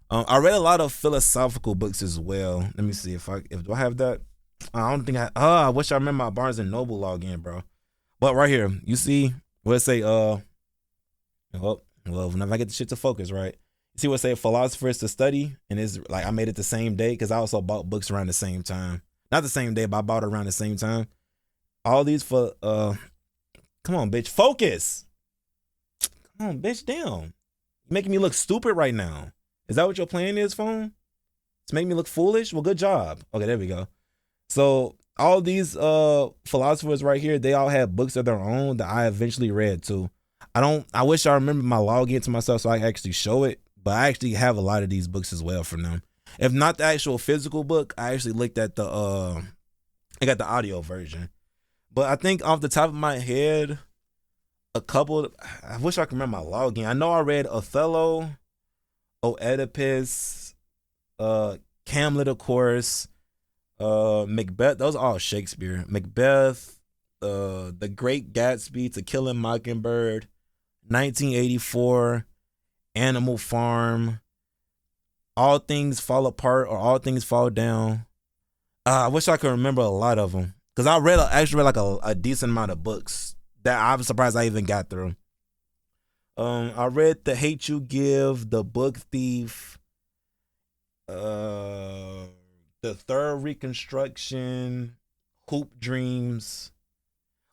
I read a lot of philosophical books as well. Let me see if do I have that. I don't think I wish I remember my Barnes and Noble login, bro. But right here, you see what it say, well, whenever I get the shit to focus, right? You see what it say, philosophers to study, and it's like I made it the same day because I also bought books around the same time. Not the same day, but I bought it around the same time. All these for come on, bitch, focus. Come on, bitch, damn. You're making me look stupid right now. Is that what your plan is, phone? To make me look foolish? Well, good job. Okay, there we go. So all these philosophers right here, they all have books of their own that I eventually read too. I wish I remember my login to myself so I can actually show it, but I actually have a lot of these books as well from them. If not the actual physical book, I actually looked at I got the audio version. But I think off the top of my head, I wish I could remember my login. I know I read Othello, Oedipus, Hamlet, of course, Macbeth. Those are all Shakespeare. Macbeth, The Great Gatsby, To Kill a Mockingbird, 1984, Animal Farm, All Things Fall Apart or All Things Fall Down. I wish I could remember a lot of them, because I actually read like a decent amount of books that I'm surprised I even got through. I read The Hate U Give, The Book Thief, The Third Reconstruction, Hoop Dreams.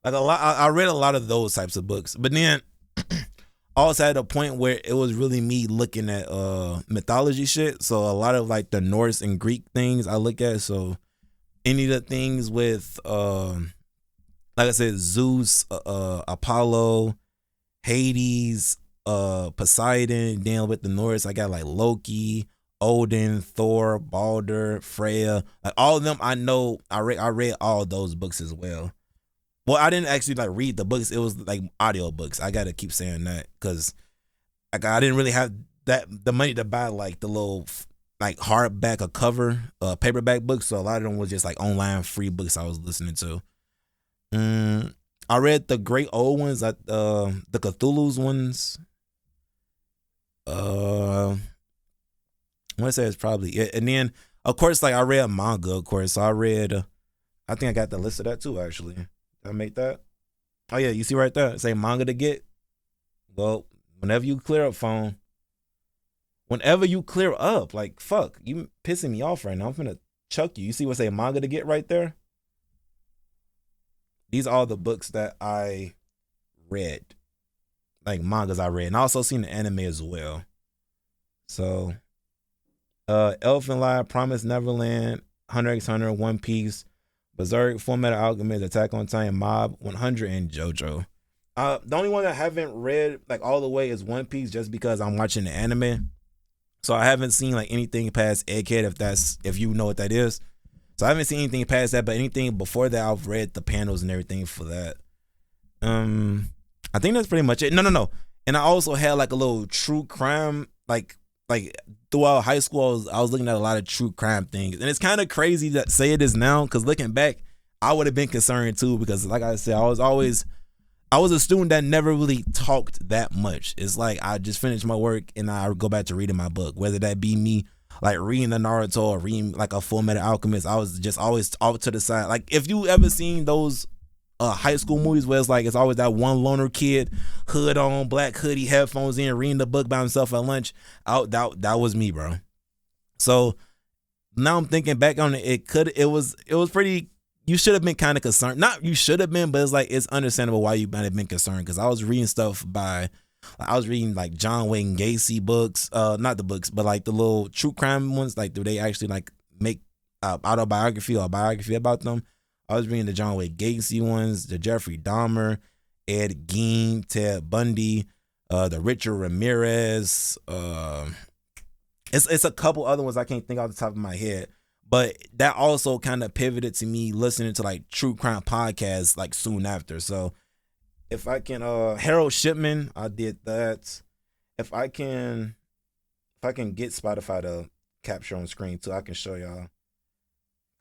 Like a lot, I read a lot of those types of books. But then also at a point where it was really me looking at mythology shit. So a lot of like the Norse and Greek things I look at. So any of the things with like I said, Zeus, Apollo, Hades, Poseidon, dealing with the Norse. I got like Loki, Odin, Thor, Balder, Freya. Like all of them I know. I read all those books as well. Well, I didn't actually like read the books. It was like audio books. I gotta keep saying that because like I didn't really have the money to buy like the little like hardback or cover paperback books. So a lot of them was just like online free books I was listening to. I read the great old ones, the Cthulhu's ones. I want to say it's probably it. And then of course, like I read manga, of course. So I read, I think I got the list of that too. Actually, did I make that? Oh yeah, you see right there, it say manga to get. Well, whenever you clear up, phone. Whenever you clear up, like fuck, you pissing me off right now. I'm finna chuck you. You see what say manga to get right there? These are all the books that I read, like mangas I read, and I also seen the anime as well. So, Elfen Lied, Promise Neverland, Hunter x Hunter, One Piece, Berserk, Fullmetal Alchemist, Attack on Titan, Mob 100, and JoJo. The only one I haven't read like all the way is One Piece, just because I'm watching the anime. So I haven't seen like anything past Egghead, if you know what that is. So I haven't seen anything past that, but anything before that, I've read the panels and everything for that. I think that's pretty much it. No. And I also had like a little true crime, like throughout high school, I was looking at a lot of true crime things. And it's kind of crazy to say it is now, because looking back, I would have been concerned too, because like I said, I was a student that never really talked that much. It's like I just finished my work and I go back to reading my book, whether that be me like reading the Naruto or reading like a Full Metal Alchemist, I was just always off to the side. Like if you ever seen those high school movies where it's always that one loner kid, hood on, black hoodie, headphones in, reading the book by himself at lunch, that was me, bro. So now I'm thinking back on it, it was pretty. You should have been kind of concerned. Not you should have been, but it's like it's understandable why you might have been concerned, because I was reading stuff by, I was reading like John Wayne Gacy books, not the books, but like the little true crime ones. Like, do they actually like make autobiography or biography about them? I was reading the John Wayne Gacy ones, the Jeffrey Dahmer, Ed Gein, Ted Bundy, the Richard Ramirez. It's a couple other ones I can't think off the top of my head. But that also kind of pivoted to me listening to like true crime podcasts like soon after. So if I can, Harold Shipman, I did that. If I can get Spotify to capture on screen too, I can show y'all.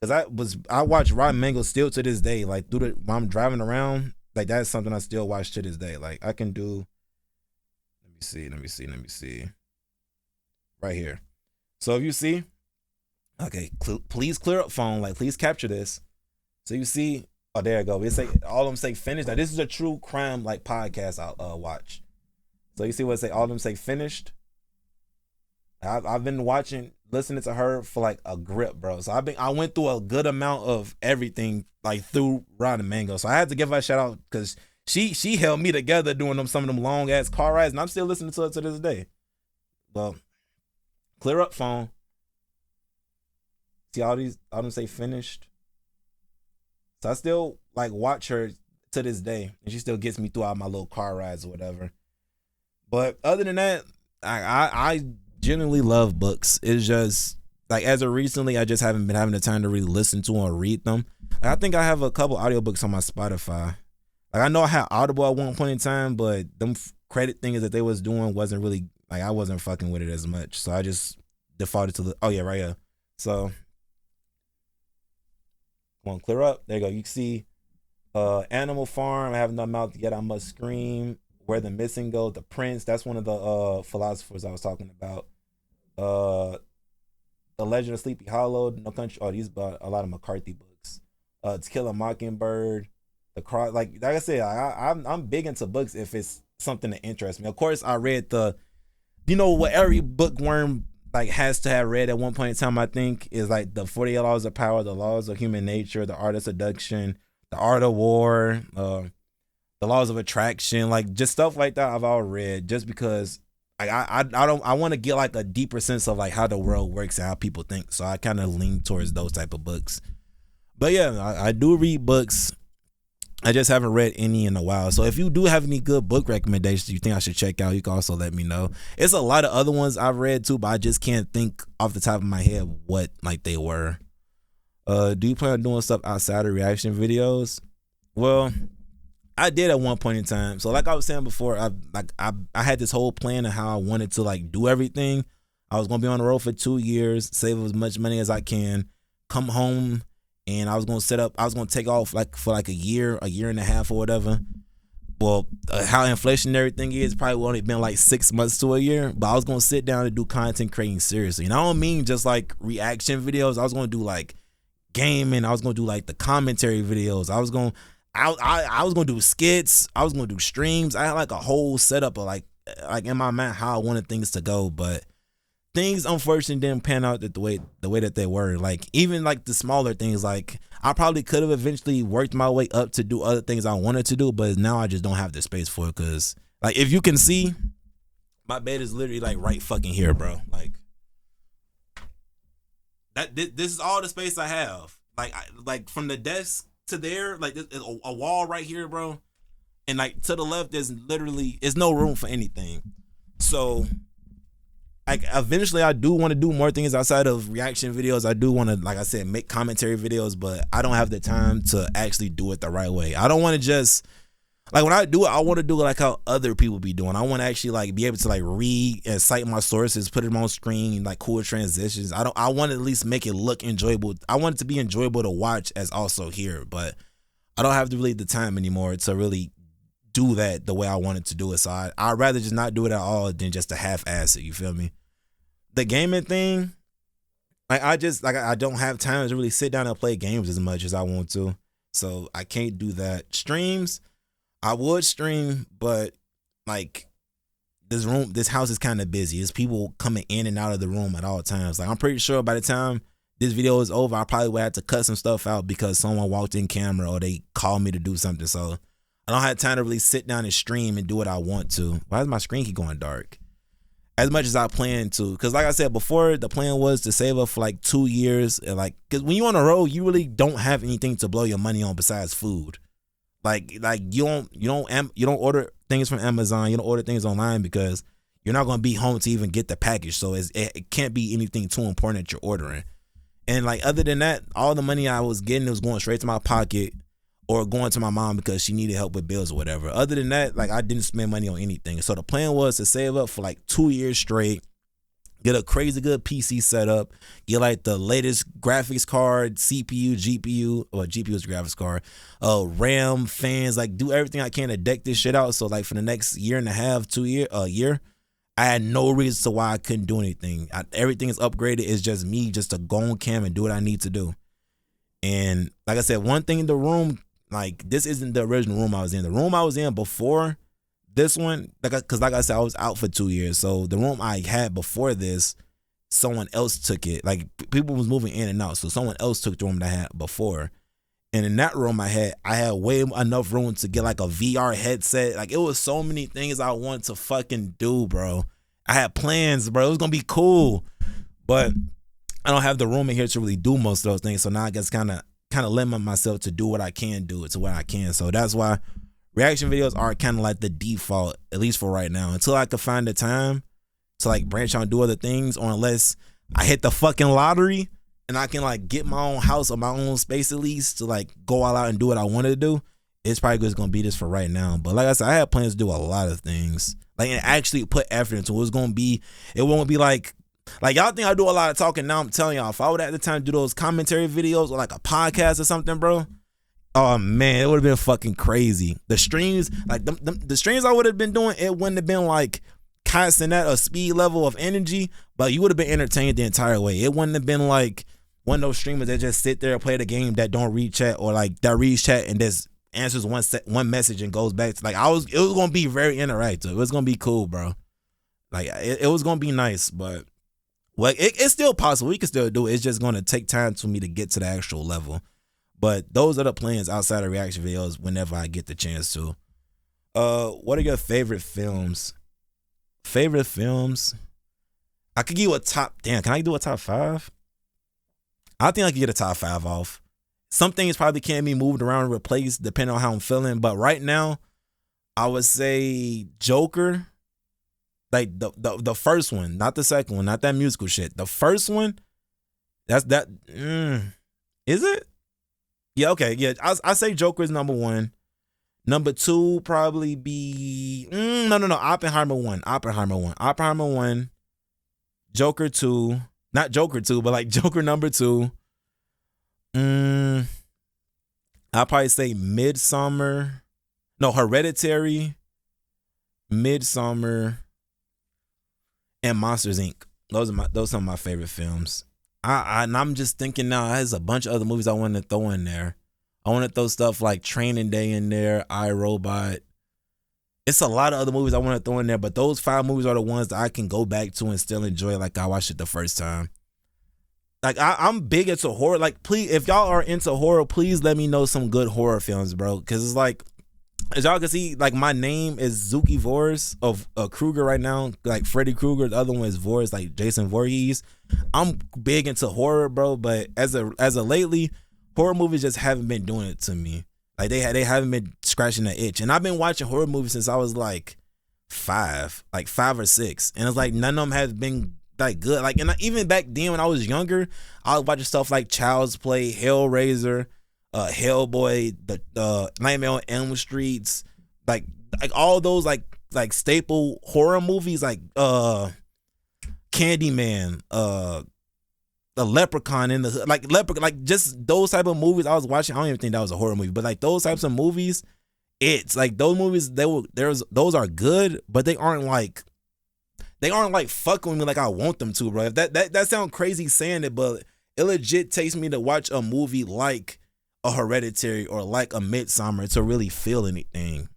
Cause I watch Rotten Mango still to this day. Like while I'm driving around, like that's something I still watch to this day. Like I can do. Let me see. Right here. So if you see. Okay, please clear up phone. Like, please capture this. So you see, oh, there you go. It say all of them say finished. Now this is a true crime like podcast I'll watch. So you see what it say? All of them say finished. I've been listening to her for like a grip, bro. So I went through a good amount of everything like through Rotten Mango. So I had to give her a shout out because she held me together doing some of them long ass car rides, and I'm still listening to it to this day. Well, clear up phone. See all them say finished. So I still like watch her to this day, and she still gets me throughout my little car rides or whatever. But other than that, I genuinely love books. It's just like as of recently, I just haven't been having the time to really listen to or read them. Like, I think I have a couple audiobooks on my Spotify. Like I know I had Audible at one point in time, but them credit things that they was doing wasn't really like I wasn't fucking with it as much. So I just defaulted to right here. So. Come on, clear up. There you go. You can see Animal Farm. I have no mouth yet. I must scream. Where the missing go. The Prince. That's one of the philosophers I was talking about. The Legend of Sleepy Hollow. No Country. Oh, these about a lot of McCarthy books. To Kill a Mockingbird. The Cry. Like I said, I'm big into books if it's something that interests me. Of course, I read what every bookworm like has to have read at one point in time, I think, is like the 48 Laws of Power, the Laws of Human Nature, the Art of Seduction, the Art of War, the Laws of Attraction, like just stuff like that I've all read just because like I want to get like a deeper sense of like how the world works and how people think. So I kind of lean towards those type of books. But yeah, I do read books. I just haven't read any in a while. So if you do have any good book recommendations you think I should check out, you can also let me know. It's a lot of other ones I've read too, but I just can't think off the top of my head what like they were. Do you plan on doing stuff outside of reaction videos? Well, I did at one point in time. So like I was saying before, I had this whole plan of how I wanted to like do everything. I was gonna be on the road for 2 years, save as much money as I can, come home. And I was gonna take off like for like a year and a half or whatever. Well, how inflationary thing is probably only been like 6 months to a year. But I was gonna sit down and do content creating seriously. And I don't mean just like reaction videos. I was gonna do like gaming. I was gonna do like the commentary videos. I was gonna do skits. I was gonna do streams. I had like a whole setup of like in my mind how I wanted things to go, but things unfortunately didn't pan out the way that they were. Like even like the smaller things, like I probably could have eventually worked my way up to do other things I wanted to do, but now I just don't have the space for it. Cause like if you can see, my bed is literally like right fucking here, bro. Like that. This is all the space I have. Like from the desk to there, like there's a wall right here, bro. And like to the left, there's no room for anything. So. Like eventually I do want to do more things outside of reaction videos. I do want to, like I said, make commentary videos, but I don't have the time to actually do it the right way. I don't want to just like when I do it, I want to do it like how other people be doing. I want to actually like be able to like read and cite my sources, put them on screen, like cool transitions. I want to at least make it look enjoyable. I want it to be enjoyable to watch as also hear, but I don't have really the time anymore to really do that the way I wanted to do it. So I'd rather just not do it at all than just to half-ass it. You feel me? The gaming thing, Like I don't have time to really sit down and play games as much as I want to. So I can't do that. Streams, I would stream, but like this house is kind of busy. There's people coming in and out of the room at all times. Like I'm pretty sure by the time this video is over, I probably would have to cut some stuff out because someone walked in camera or they called me to do something. So I don't have time to really sit down and stream and do what I want to. Why does my screen keep going dark? As much as I plan to, because like I said before, the plan was to save up for like 2 years, and like, because when you're on the road, you really don't have anything to blow your money on besides food. Like you don't order things from Amazon, you don't order things online because you're not gonna be home to even get the package. So it can't be anything too important that you're ordering. And like other than that, all the money I was getting was going straight to my pocket or going to my mom because she needed help with bills or whatever. Other than that, like I didn't spend money on anything. So the plan was to save up for like 2 years straight, get a crazy good PC setup, get like the latest graphics card, CPU, GPU, or GPU is graphics card, RAM, fans, like do everything I can to deck this shit out. So like for the next year and a half, year, I had no reason to why I couldn't do anything. Everything is upgraded. It's just me just to go on cam and do what I need to do. And like I said, one thing in the room, like this isn't the original room I was in. The room I was in before this one, because like I said, I was out for 2 years. So the room I had before this, someone else took it. Like people was moving in and out. So someone else took the room that I had before. And in that room I had way enough room to get like a VR headset. Like it was so many things I wanted to fucking do, bro. I had plans, bro. It was gonna be cool. But I don't have the room in here to really do most of those things. So now I guess kind of limit myself to do what I can do to what I can. So that's why reaction videos are kind of like the default, at least for right now, until I can find the time to like branch out and do other things, or unless I hit the fucking lottery and I can like get my own house or my own space at least to like go all out and do what I wanted to do. It's probably just gonna be this for right now. But like I said, I had plans to do a lot of things, like and actually put effort into it. It won't be like y'all think I do a lot of talking. Now I'm telling y'all, if I would have the time to do those commentary videos or like a podcast or something, bro, oh man, it would have been fucking crazy. The streams, like the streams I would have been doing, it wouldn't have been like constant at a speed level of energy, but you would have been entertained the entire way. It wouldn't have been like one of those streamers that just sit there and play the game that don't read chat, or like that reads chat and just answers one message and goes back to like it was gonna be very interactive. It was gonna be cool, bro. Like it was gonna be nice, but well, it's still possible. We can still do it. It's just gonna take time for me to get to the actual level. But those are the plans outside of reaction videos whenever I get the chance to. What are your favorite films? Favorite films? I could give you a top. Damn, can I do a top 5? I think I could get a top 5 off. Some things probably can be moved around and replaced depending on how I'm feeling. But right now, I would say Joker. Like the first one, not the second one, not that musical shit. The first one, that's that. Is it? Yeah, okay, yeah. I say Joker is number 1. Number 2 probably be no. Oppenheimer 1. Oppenheimer 1. Joker 2. Not Joker 2, but like Joker number 2. I'll probably say Midsummer. No, Hereditary, Midsummer, and Monsters Inc. Those are some of my favorite films. And I'm just thinking now, there's a bunch of other movies I want to throw in there. I want to throw stuff like Training Day in there, iRobot. It's a lot of other movies I want to throw in there, but those 5 movies are the ones that I can go back to and still enjoy like I watched it the first time. Like I'm big into horror. Like please, if y'all are into horror, please let me know some good horror films, bro. Because it's like, as y'all can see, like my name is Zuki Voorhees of Kruger right now, like Freddy Krueger. The other one is Voorhees, like Jason Voorhees. I'm big into horror, bro. But as of lately, horror movies just haven't been doing it to me. Like they haven't been scratching the itch. And I've been watching horror movies since I was like 5 or 6, and it's like none of them has been like good. Like, and even back then when I was younger, I was watching stuff like Child's Play, Hellraiser, Hellboy, the Nightmare on Elm Streets, like all those like staple horror movies, like Candyman, the Leprechaun in the like just those type of movies I was watching. I don't even think that was a horror movie, but like those types of movies, it's like those movies those are good, but they aren't like they aren't like fucking with me like I want them to, bro. If that sounds crazy saying it, but it legit takes me to watch a movie like a Hereditary or like a Midsommar to really feel anything.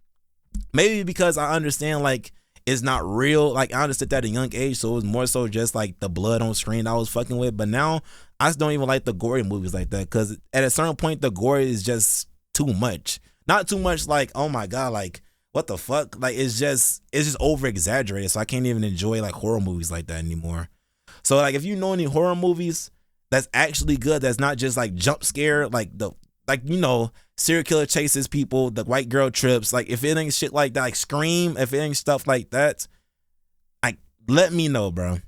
Maybe because I understand like it's not real. Like I understood that at a young age, so it was more so just like the blood on screen I was fucking with. But now I just don't even like the gory movies like that, because at a certain point the gore is just too much. Not too much like, oh my god, like what the fuck? Like it's just over exaggerated. So I can't even enjoy like horror movies like that anymore. So like if you know any horror movies that's actually good, that's not just like jump scare, like serial killer chases people, the white girl trips, like if it ain't shit like that, like Scream, if it ain't stuff like that, like let me know, bro.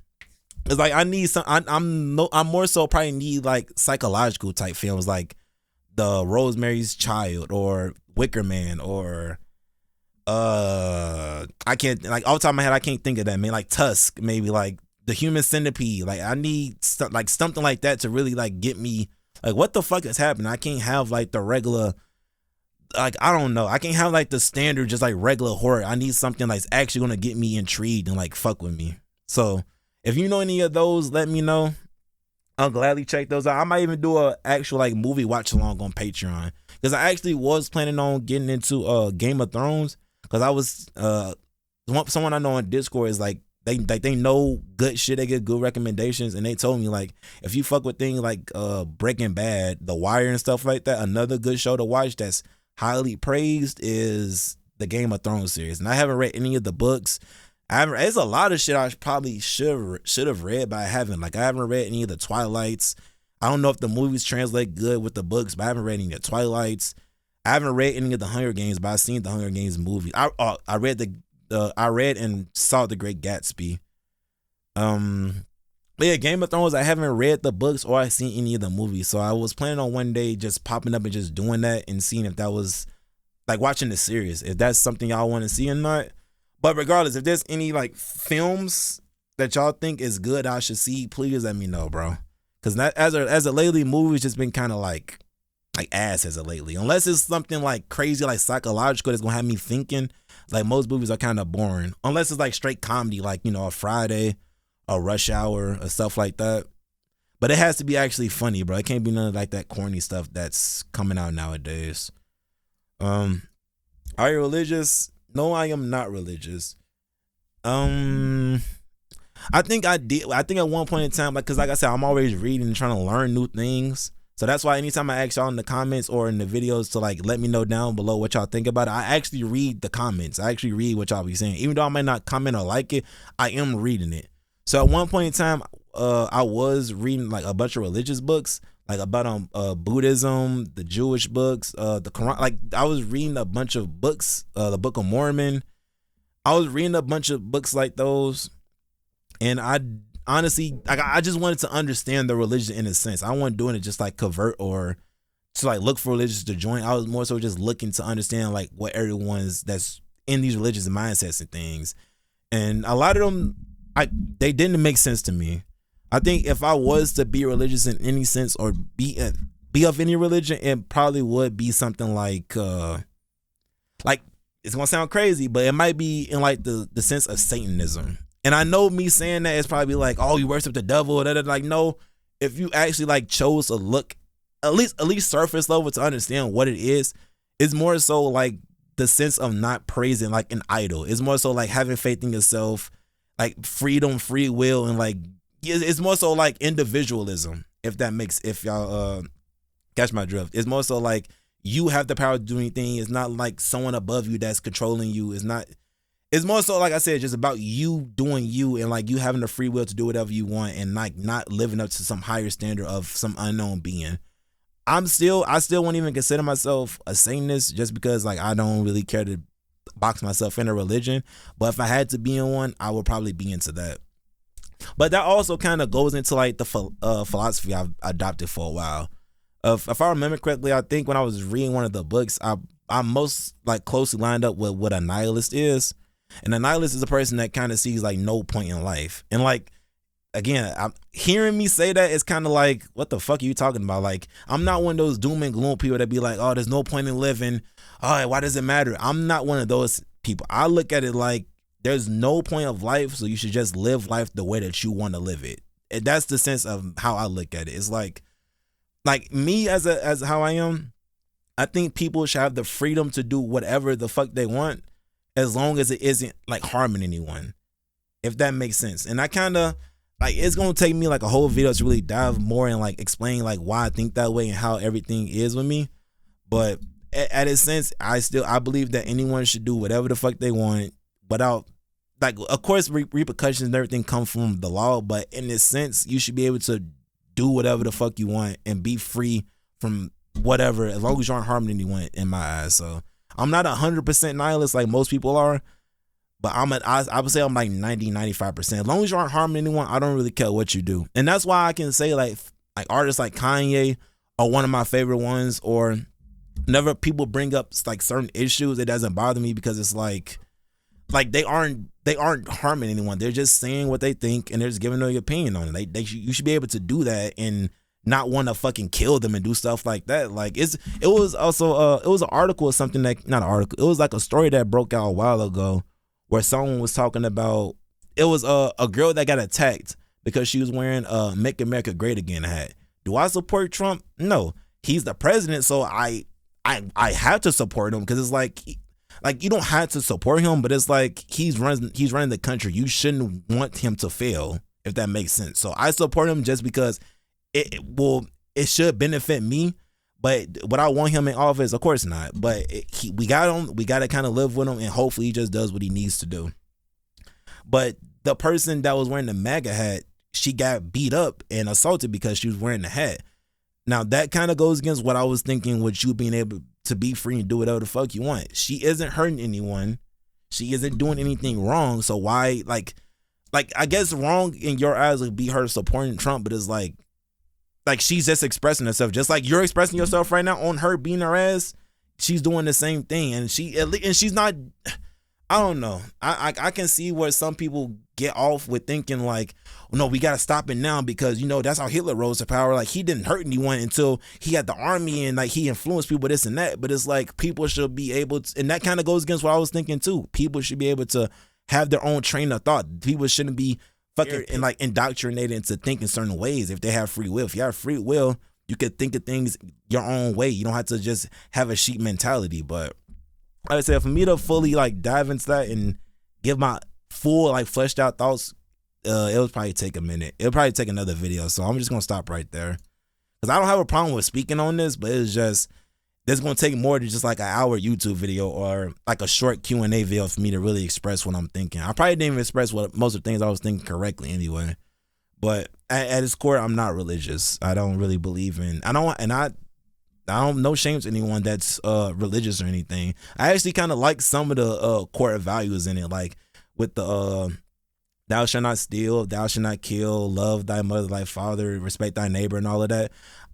It's like I need some. I'm more so probably need like psychological type films, like the Rosemary's Child or Wicker Man, or I can't, like off the top of my head I can't think of that, man. Like Tusk, maybe like the Human Centipede. Like I need something like that to really like get me. Like what the fuck is happening? I can't have like the regular, like I don't know. I can't have like the standard just like regular horror. I need something that's actually gonna get me intrigued and like fuck with me. So if you know any of those, let me know. I'll gladly check those out. I might even do a actual like movie watch along on Patreon, because I actually was planning on getting into Game of Thrones, because I was someone I know on Discord is like they know good shit. They get good recommendations, and they told me like if you fuck with things like Breaking Bad, The Wire, and stuff like that, another good show to watch that's highly praised is the Game of Thrones series. And I haven't read any of the books. There's a lot of shit I probably should have read, but I haven't. Like I haven't read any of the Twilights. I don't know if the movies translate good with the books, but I haven't read any of the Twilights. I haven't read any of the Hunger Games, but I've seen the Hunger Games movie. I read and saw The Great Gatsby. But yeah, Game of Thrones, I haven't read the books or I've seen any of the movies. So I was planning on one day just popping up and just doing that and seeing if that was like watching the series, if that's something y'all want to see or not. But regardless, if there's any like films that y'all think is good I should see, please let me know, bro. Because as of lately, movies just been kind of like ass as of lately. Unless it's something like crazy, like psychological, that's gonna have me thinking. Like most movies are kind of boring. Unless it's like straight comedy, like a Friday, a Rush Hour, or stuff like that. But it has to be actually funny, bro. It can't be none of like that corny stuff that's coming out nowadays. Are you religious? No, I am not religious. I think I did. I think at one point in time, because like I said, I'm always reading and trying to learn new things. So that's why anytime I ask y'all in the comments or in the videos to like let me know down below what y'all think about it, I actually read the comments. I actually read what y'all be saying. Even though I might not comment or like it, I am reading it. So at one point in time, I was reading like a bunch of religious books, like about Buddhism, the Jewish books, the Quran. Like I was reading a bunch of books, the Book of Mormon. I was reading a bunch of books like those, and I honestly, I just wanted to understand the religion in a sense. I wasn't doing it just like convert or to like look for religions to join. I was more so just looking to understand like what everyone's that's in these religious mindsets and things. And a lot of them, they didn't make sense to me. I think if I was to be religious in any sense or be of any religion, it probably would be something like it's gonna sound crazy, but it might be in like the sense of Satanism. And I know me saying that is probably like, oh, you worship the devil, or that. Like, no, if you actually like chose to look at least surface level to understand what it is, it's more so like the sense of not praising like an idol. It's more so like having faith in yourself, like freedom, free will, and like it's more so like individualism. If y'all catch my drift, it's more so like you have the power to do anything. It's not like someone above you that's controlling you. It's more so, like I said, just about you doing you and like you having the free will to do whatever you want and like not living up to some higher standard of some unknown being. I still won't even consider myself a Satanist just because like I don't really care to box myself in a religion. But if I had to be in one, I would probably be into that. But that also kind of goes into like the philosophy I've adopted for a while. If I remember correctly, I think when I was reading one of the books, I most like closely lined up with what a nihilist is. And a nihilist is a person that kind of sees like no point in life. And like, again, I'm hearing me say that, it's kind of like, what the fuck are you talking about? Like, I'm not one of those doom and gloom people that be like, oh, there's no point in living. Oh, why does it matter? I'm not one of those people. I look at it like there's no point of life, so you should just live life the way that you want to live it. And that's the sense of how I look at it. It's like me as how I am. I think people should have the freedom to do whatever the fuck they want, as long as it isn't like harming anyone, if that makes sense. And I kind of like, it's gonna take me like a whole video to really dive more and like explain like why I think that way and how everything is with me. But at its sense, I believe that anyone should do whatever the fuck they want without, like, of course repercussions and everything come from the law, but in this sense, you should be able to do whatever the fuck you want and be free from whatever, as long as you aren't harming anyone, in my eyes. So I'm not 100% nihilist like most people are, but I would say I'm like 90-95%. As long as you aren't harming anyone, I don't really care what you do. And that's why I can say like artists like Kanye are one of my favorite ones, or whenever people bring up like certain issues, it doesn't bother me, because it's like they aren't harming anyone. They're just saying what they think and they're just giving their opinion on it. You should be able to do that and not want to fucking kill them and do stuff like that. Like it was also it was an article or something, that not an article, it was like a story that broke out a while ago where someone was talking about, it was a girl that got attacked because she was wearing a Make America Great Again hat. Do I support Trump? No, he's the president, so I have to support him, because it's like you don't have to support him, but it's like he's running the country. You shouldn't want him to fail, if that makes sense. So I support him just because it should benefit me. But would I want him in office? Of course not. But we got to kind of live with him, and hopefully he just does what he needs to do. But the person that was wearing the MAGA hat, she got beat up and assaulted because she was wearing the hat. Now that kind of goes against what I was thinking, with you being able to be free and do whatever the fuck you want. She isn't hurting anyone. She isn't doing anything wrong. So why, like I guess wrong in your eyes would be her supporting Trump, but it's like she's just expressing herself, just like you're expressing yourself right now on her beating her ass. She's doing the same thing, and she's not. I don't know. I can see where some people get off with thinking like, no, we got to stop it now, because, that's how Hitler rose to power. Like, he didn't hurt anyone until he had the army and like he influenced people, this and that. But it's like people should be able to, and that kind of goes against what I was thinking too. People should be able to have their own train of thought. People shouldn't be fucking and like indoctrinated into thinking certain ways if they have free will. If you have free will, you could think of things your own way. You don't have to just have a sheep mentality. But like I said, for me to fully like dive into that and give my full like fleshed out thoughts, it would probably take a minute. It'll probably take another video. So I'm just gonna stop right there, because I don't have a problem with speaking on this, but it's just, it's gonna take more than just like an hour YouTube video or like a short Q&A video for me to really express what I'm thinking. I probably didn't even express what most of the things I was thinking correctly anyway. But at its core, I'm not religious. I don't really believe in. I don't no shame to anyone that's religious or anything. I actually kind of like some of the core values in it, like with the thou shalt not steal, thou shalt not kill, love thy mother, thy father, respect thy neighbor, and all of that.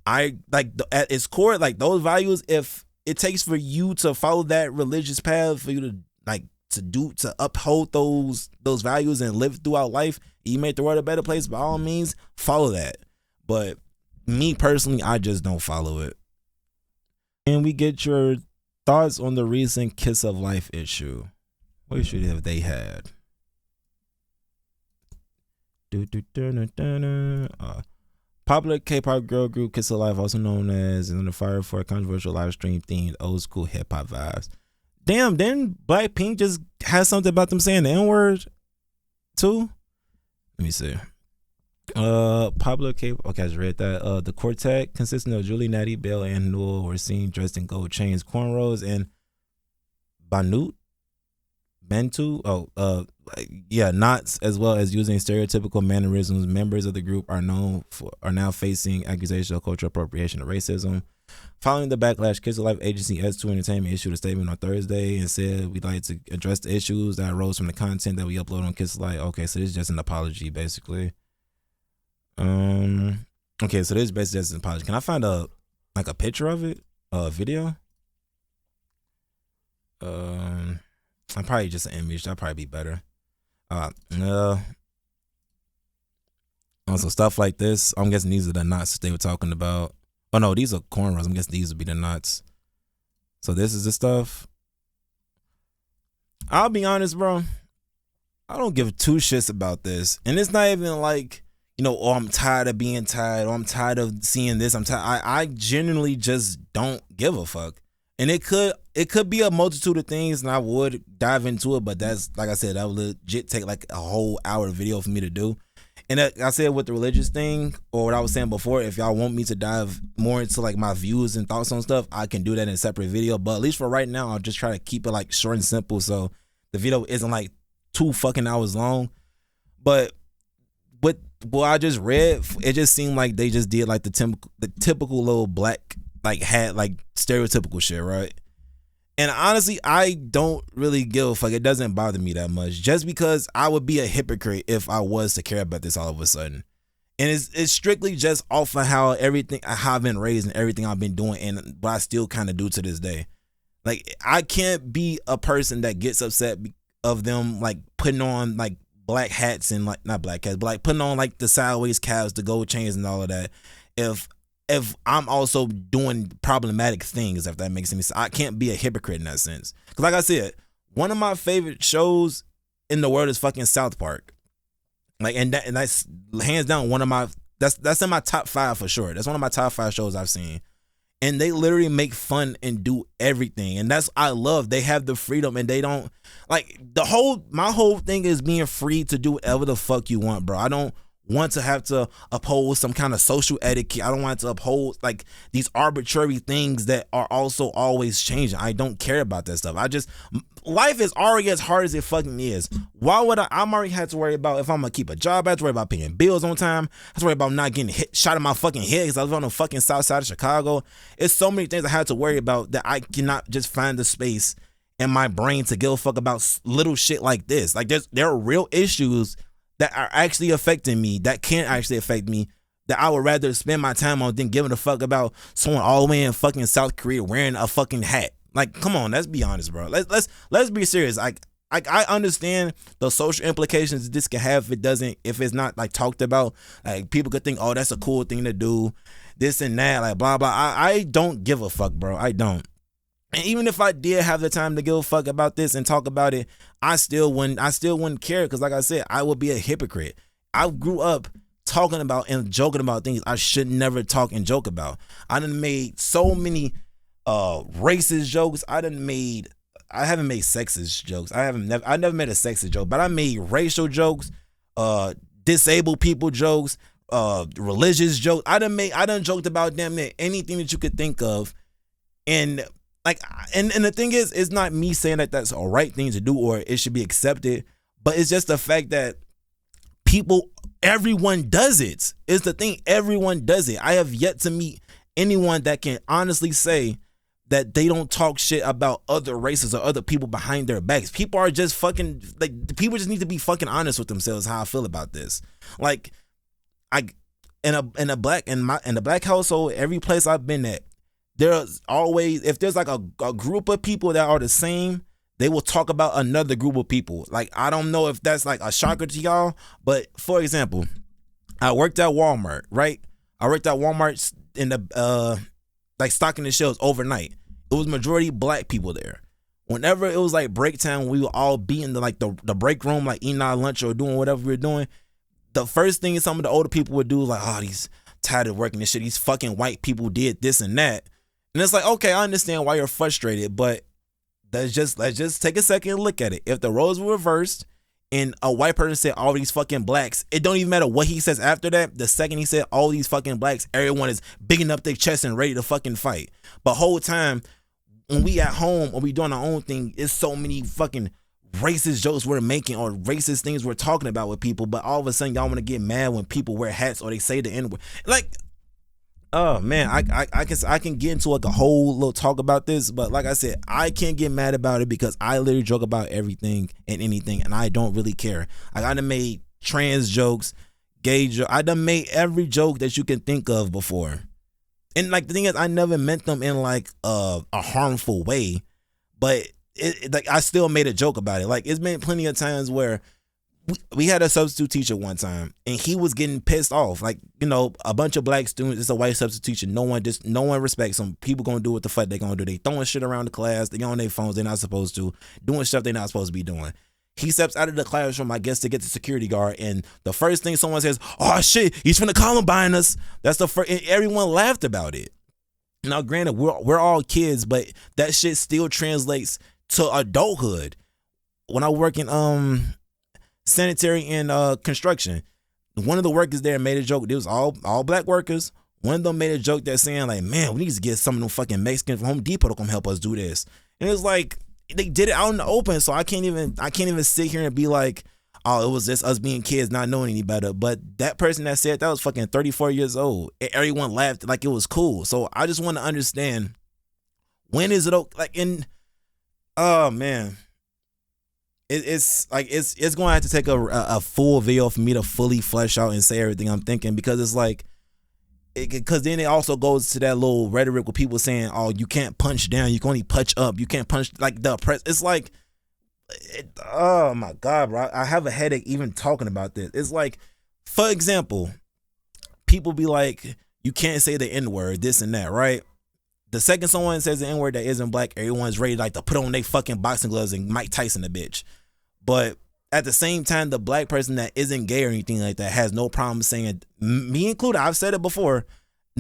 I like at its core, like those values. If it takes for you to follow that religious path, for you to like to uphold those values and live throughout life, you make the world a better place, by all means, follow that. But me personally, I just don't follow it. And we get your thoughts on the recent Kiss of Life issue. What issue have they had? Popular K-pop girl group Kiss of Life, also known as, in the fire for a controversial live stream themed old school hip hop vibes. Damn, didn't Blackpink just have something about them saying the N-word too? Let me see. Popular K-pop. Okay, I just read that. The quartet, consisting of Julie, Natty, Belle, and Newell, were seen dressed in gold chains, cornrows, and Bantu, knots, as well as using stereotypical mannerisms. Members of the group are now facing accusations of cultural appropriation and racism. Following the backlash, Kiss of Life agency S2 Entertainment issued a statement on Thursday and said, "We'd like to address the issues that arose from the content that we upload on Kiss of Life." Okay, so this is just an apology, basically. Okay, so this is basically just an apology. Can I find a picture of it, a video? Probably just an image. That'd probably be better. So stuff like this, I'm guessing these are the knots that they were talking about. Oh no, these are cornrows. I'm guessing these would be the knots. So this is the stuff. I'll be honest, bro. I don't give two shits about this. And it's not even like, oh, I'm tired of being tired, or I'm tired of seeing this. I'm tired. I genuinely just don't give a fuck. And it could be a multitude of things, and I would dive into it, but that's, like I said, that would legit take like a whole hour video for me to do. And I said with the religious thing, or what I was saying before, if y'all want me to dive more into like my views and thoughts on stuff, I can do that in a separate video. But at least for right now, I'll just try to keep it like short and simple, so the video isn't like 2 fucking hours long. But with what I just read, it just seemed like they just did like the typical little black like hat, like stereotypical shit, right? And honestly, I don't really give a fuck. It doesn't bother me that much, just because I would be a hypocrite if I was to care about this all of a sudden. And it's strictly just off of how I've been raised and everything I've been doing, and what I still kind of do to this day. Like, I can't be a person that gets upset of them like putting on like black hats and like, not black hats, but like putting on like the sideways caps, the gold chains and all of that, if I'm also doing problematic things, if that makes any sense. I can't be a hypocrite in that sense. Because like I said, one of my favorite shows in the world is fucking South Park. Like, and that's hands down one of my, that's in my top 5 for sure. That's one of my top 5 shows I've seen. And they literally make fun and do everything. And that's, I love, they have the freedom, and they don't, like, my whole thing is being free to do whatever the fuck you want, bro. I don't want to have to uphold some kind of social etiquette. I don't want to uphold like these arbitrary things that are also always changing. I don't care about that stuff. Life is already as hard as it fucking is. Why would I'm already had to worry about if I'm gonna keep a job. I have to worry about paying bills on time. I have to worry about not getting shot in my fucking head because I live on the fucking south side of Chicago. It's so many things I had to worry about that I cannot just find the space in my brain to give a fuck about little shit like this. Like, there are real issues that are actually affecting me, that can actually affect me, that I would rather spend my time on than giving a fuck about someone all the way in fucking South Korea wearing a fucking hat. Like, come on, let's be honest, bro. Let's be serious. Like, I understand the social implications this can have if it's not like talked about. Like, people could think, oh, that's a cool thing to do, this and that, like blah blah. I don't give a fuck, bro. I don't. And even if I did have the time to give a fuck about this and talk about it, I still wouldn't care, because like I said, I would be a hypocrite. I grew up talking about and joking about things I should never talk and joke about. I done made so many racist jokes. I haven't made sexist jokes. I never made a sexist joke, but I made racial jokes, disabled people jokes, religious jokes. I done joked about damn near anything that you could think of. And like, and the thing is, it's not me saying that that's a right thing to do or it should be accepted, but it's just the fact that everyone does it. It's the thing, everyone does it. I have yet to meet anyone that can honestly say that they don't talk shit about other races or other people behind their backs. People are just fucking, like, people just need to be fucking honest with themselves how I feel about this. Like, in the black household, every place I've been at, there's always, if there's like a group of people that are the same, they will talk about another group of people. Like, I don't know if that's like a shocker to y'all, but for example, I worked at Walmart, right? I worked at Walmart in the like stocking the shelves overnight. It was majority black people there. Whenever it was like break time, we would all be in the break room, like eating our lunch or doing whatever we were doing. The first thing some of the older people would do is like, oh, these tired of working this shit. These fucking white people did this and that. And it's like, okay, I understand why you're frustrated, but let's just take a second and look at it. If the roles were reversed and a white person said all these fucking blacks, it don't even matter what he says after that. The second he said all these fucking blacks, everyone is bigging up their chest and ready to fucking fight. But whole time, when we at home or we doing our own thing, it's so many fucking racist jokes we're making or racist things we're talking about with people. But all of a sudden, y'all want to get mad when people wear hats or they say the N-word. Like, oh man, I can get into like a whole little talk about this, but like I said, I can't get mad about it because I literally joke about everything and anything, and I don't really care. Like, I done made trans jokes, gay jokes. I done made every joke that you can think of before. And like the thing is, I never meant them in like a harmful way, but like I still made a joke about it. Like, it's been plenty of times where we had a substitute teacher one time, and he was getting pissed off. Like, you know, a bunch of black students, it's a white substitute teacher. No one respects them. People gonna do what the fuck they gonna do. They throwing shit around the class. They on their phones. They're not supposed to. Doing stuff they're not supposed to be doing. He steps out of the classroom, I guess, to get the security guard, and the first thing someone says, "Oh shit, he's finna Columbine us." That's the first. And everyone laughed about it. Now, granted, we're all kids, but that shit still translates to adulthood. When I work in sanitary and construction, one of the workers there made a joke. It was all black workers. One of them made a joke that saying like, "Man, we need to get some of them fucking Mexicans from Home Depot to come help us do this." And it's like they did it out in the open, so I can't even sit here and be like, "Oh, it was just us being kids not knowing any better." But that person that said that was fucking 34 years old. Everyone laughed like it was cool. So I just want to understand, when is it like in? Oh man. It's like it's going to have to take a full video for me to fully flesh out and say everything I'm thinking, because it's like, because then it also goes to that little rhetoric with people saying, "Oh, you can't punch down, you can only punch up, you can't punch like the press." It's like, oh my god, bro, I have a headache even talking about this. It's like, for example, people be like, "You can't say the N-word, this and that," right? The second someone says the N-word that isn't black, everyone's ready like to put on their fucking boxing gloves and Mike Tyson a bitch. But at the same time, the black person that isn't gay or anything like that has no problem saying, me included, I've said it before,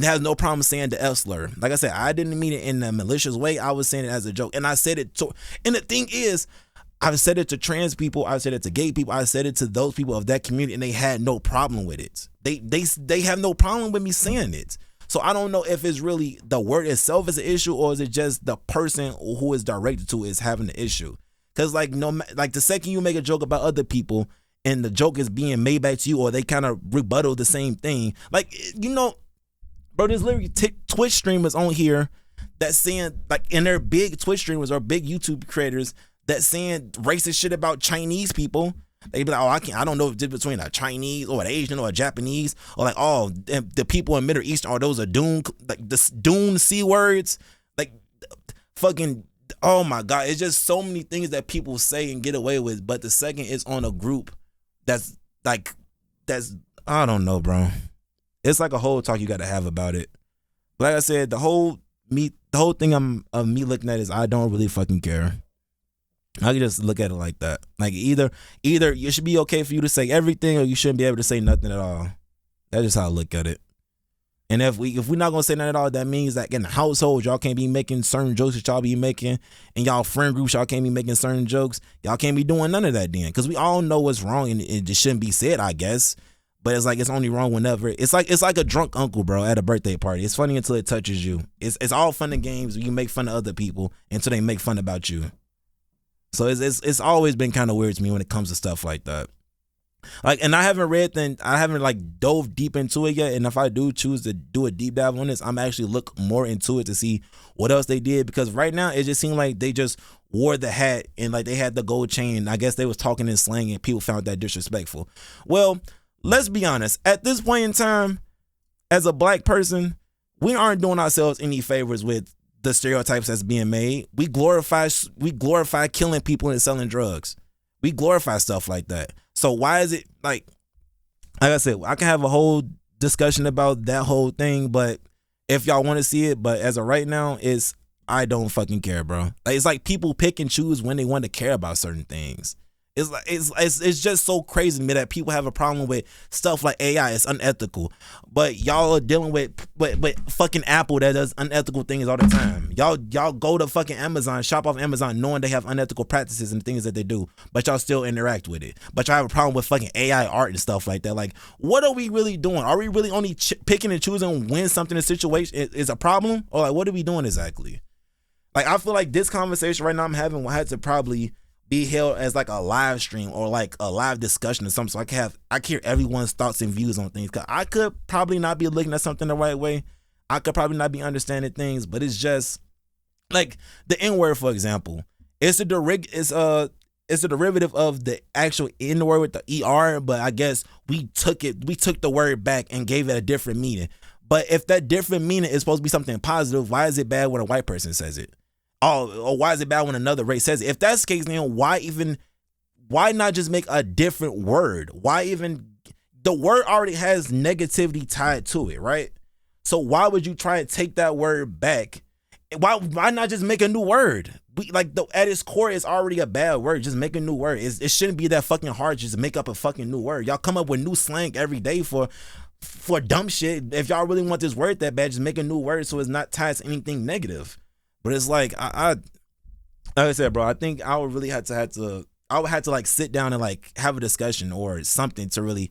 has no problem saying the F slur. Like I said, I didn't mean it in a malicious way. I was saying it as a joke. And I said it to, and the thing is, I've said it to trans people, I've said it to gay people, I said it to those people of that community, and they had no problem with it. They have no problem with me saying it. So I don't know if it's really the word itself is an issue, or is it just the person who is directed to is having the issue? Because like the second you make a joke about other people and the joke is being made back to you, or they kind of rebuttal the same thing, like, you know, bro, there's literally Twitch streamers on here that saying, like, and they're big Twitch streamers or big YouTube creators that saying racist shit about Chinese people. They be like, "Oh, I don't know if it's between a Chinese or an Asian or a Japanese, or like, oh, the people in Middle East, are those are Dune, like the Dune C words, like fucking." Oh my god, it's just so many things that people say and get away with. But the second is on a group that's I don't know, bro. It's like a whole talk you got to have about it. But like I said, the whole thing of me looking at is I don't really fucking care. I can just look at it like that. Like either it should be okay for you to say everything, or you shouldn't be able to say nothing at all. That's just how I look at it. And if we're not gonna say nothing at all, that means that in the household y'all can't be making certain jokes that y'all be making, and y'all friend groups y'all can't be making certain jokes. Y'all can't be doing none of that then, because we all know what's wrong and it just shouldn't be said, I guess. But it's like it's only wrong whenever it's like a drunk uncle, bro, at a birthday party. It's funny until it touches you. It's all fun and games. You make fun of other people until they make fun about you. So it's always been kind of weird to me when it comes to stuff like that. Like, and I haven't like dove deep into it yet. And if I do choose to do a deep dive on this, I'm actually look more into it to see what else they did. Because right now it just seemed like they just wore the hat and like they had the gold chain. I guess they was talking in slang and people found that disrespectful. Well, let's be honest. At this point in time, as a black person, we aren't doing ourselves any favors with the stereotypes that's being made. We glorify killing people and selling drugs. We glorify stuff like that. So why is it like I said, I can have a whole discussion about that whole thing, but if y'all want to see it, but as of right now, I don't fucking care, bro. Like, it's like people pick and choose when they want to care about certain things. It's like it's just so crazy to me that people have a problem with stuff like AI. It's unethical, but y'all are dealing with fucking Apple that does unethical things all the time. Y'all go to fucking Amazon, shop off Amazon, knowing they have unethical practices and things that they do, but y'all still interact with it. But y'all have a problem with fucking AI art and stuff like that. Like, what are we really doing? Are we really only picking and choosing when something in a situation is a problem, or like what are we doing exactly? Like, I feel like this conversation right now I'm having will have to probably be held as like a live stream or like a live discussion or something, so I can hear everyone's thoughts and views on things. Cause I could probably not be looking at something the right way. I could probably not be understanding things, but it's just like the N-word, for example. It's a derivative of the actual N-word with the ER, but I guess we took the word back and gave it a different meaning. But if that different meaning is supposed to be something positive, why is it bad when a white person says it? Oh, or why is it bad when another race says it? If that's the case, then why not just make a different word? The word already has negativity tied to it, right? So why would you try to take that word back? Why not just make a new word? we like at its core it's already a bad word. Just make a new word. It shouldn't be that fucking hard just to make up a fucking new word. Y'all come up with new slang every day for dumb shit. If y'all really want this word that bad, just make a new word so it's not tied to anything negative. But it's like like I said, bro, I think I would really have to like sit down and like have a discussion or something to really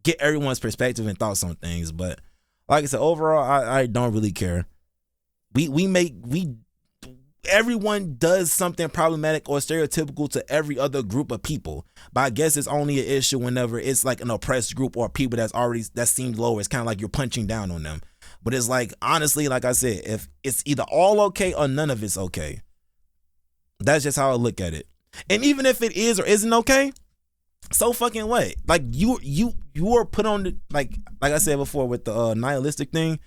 get everyone's perspective and thoughts on things. But like I said, overall, I don't really care. Everyone does something problematic or stereotypical to every other group of people. But I guess it's only an issue whenever it's like an oppressed group or people that seems lower. It's kind of like you're punching down on them. But it's like, honestly, like I said, if it's either all okay or none of it's okay. That's just how I look at it. And even if it is or isn't okay, so fucking what? Like you are put on the, like I said before with the nihilistic thing.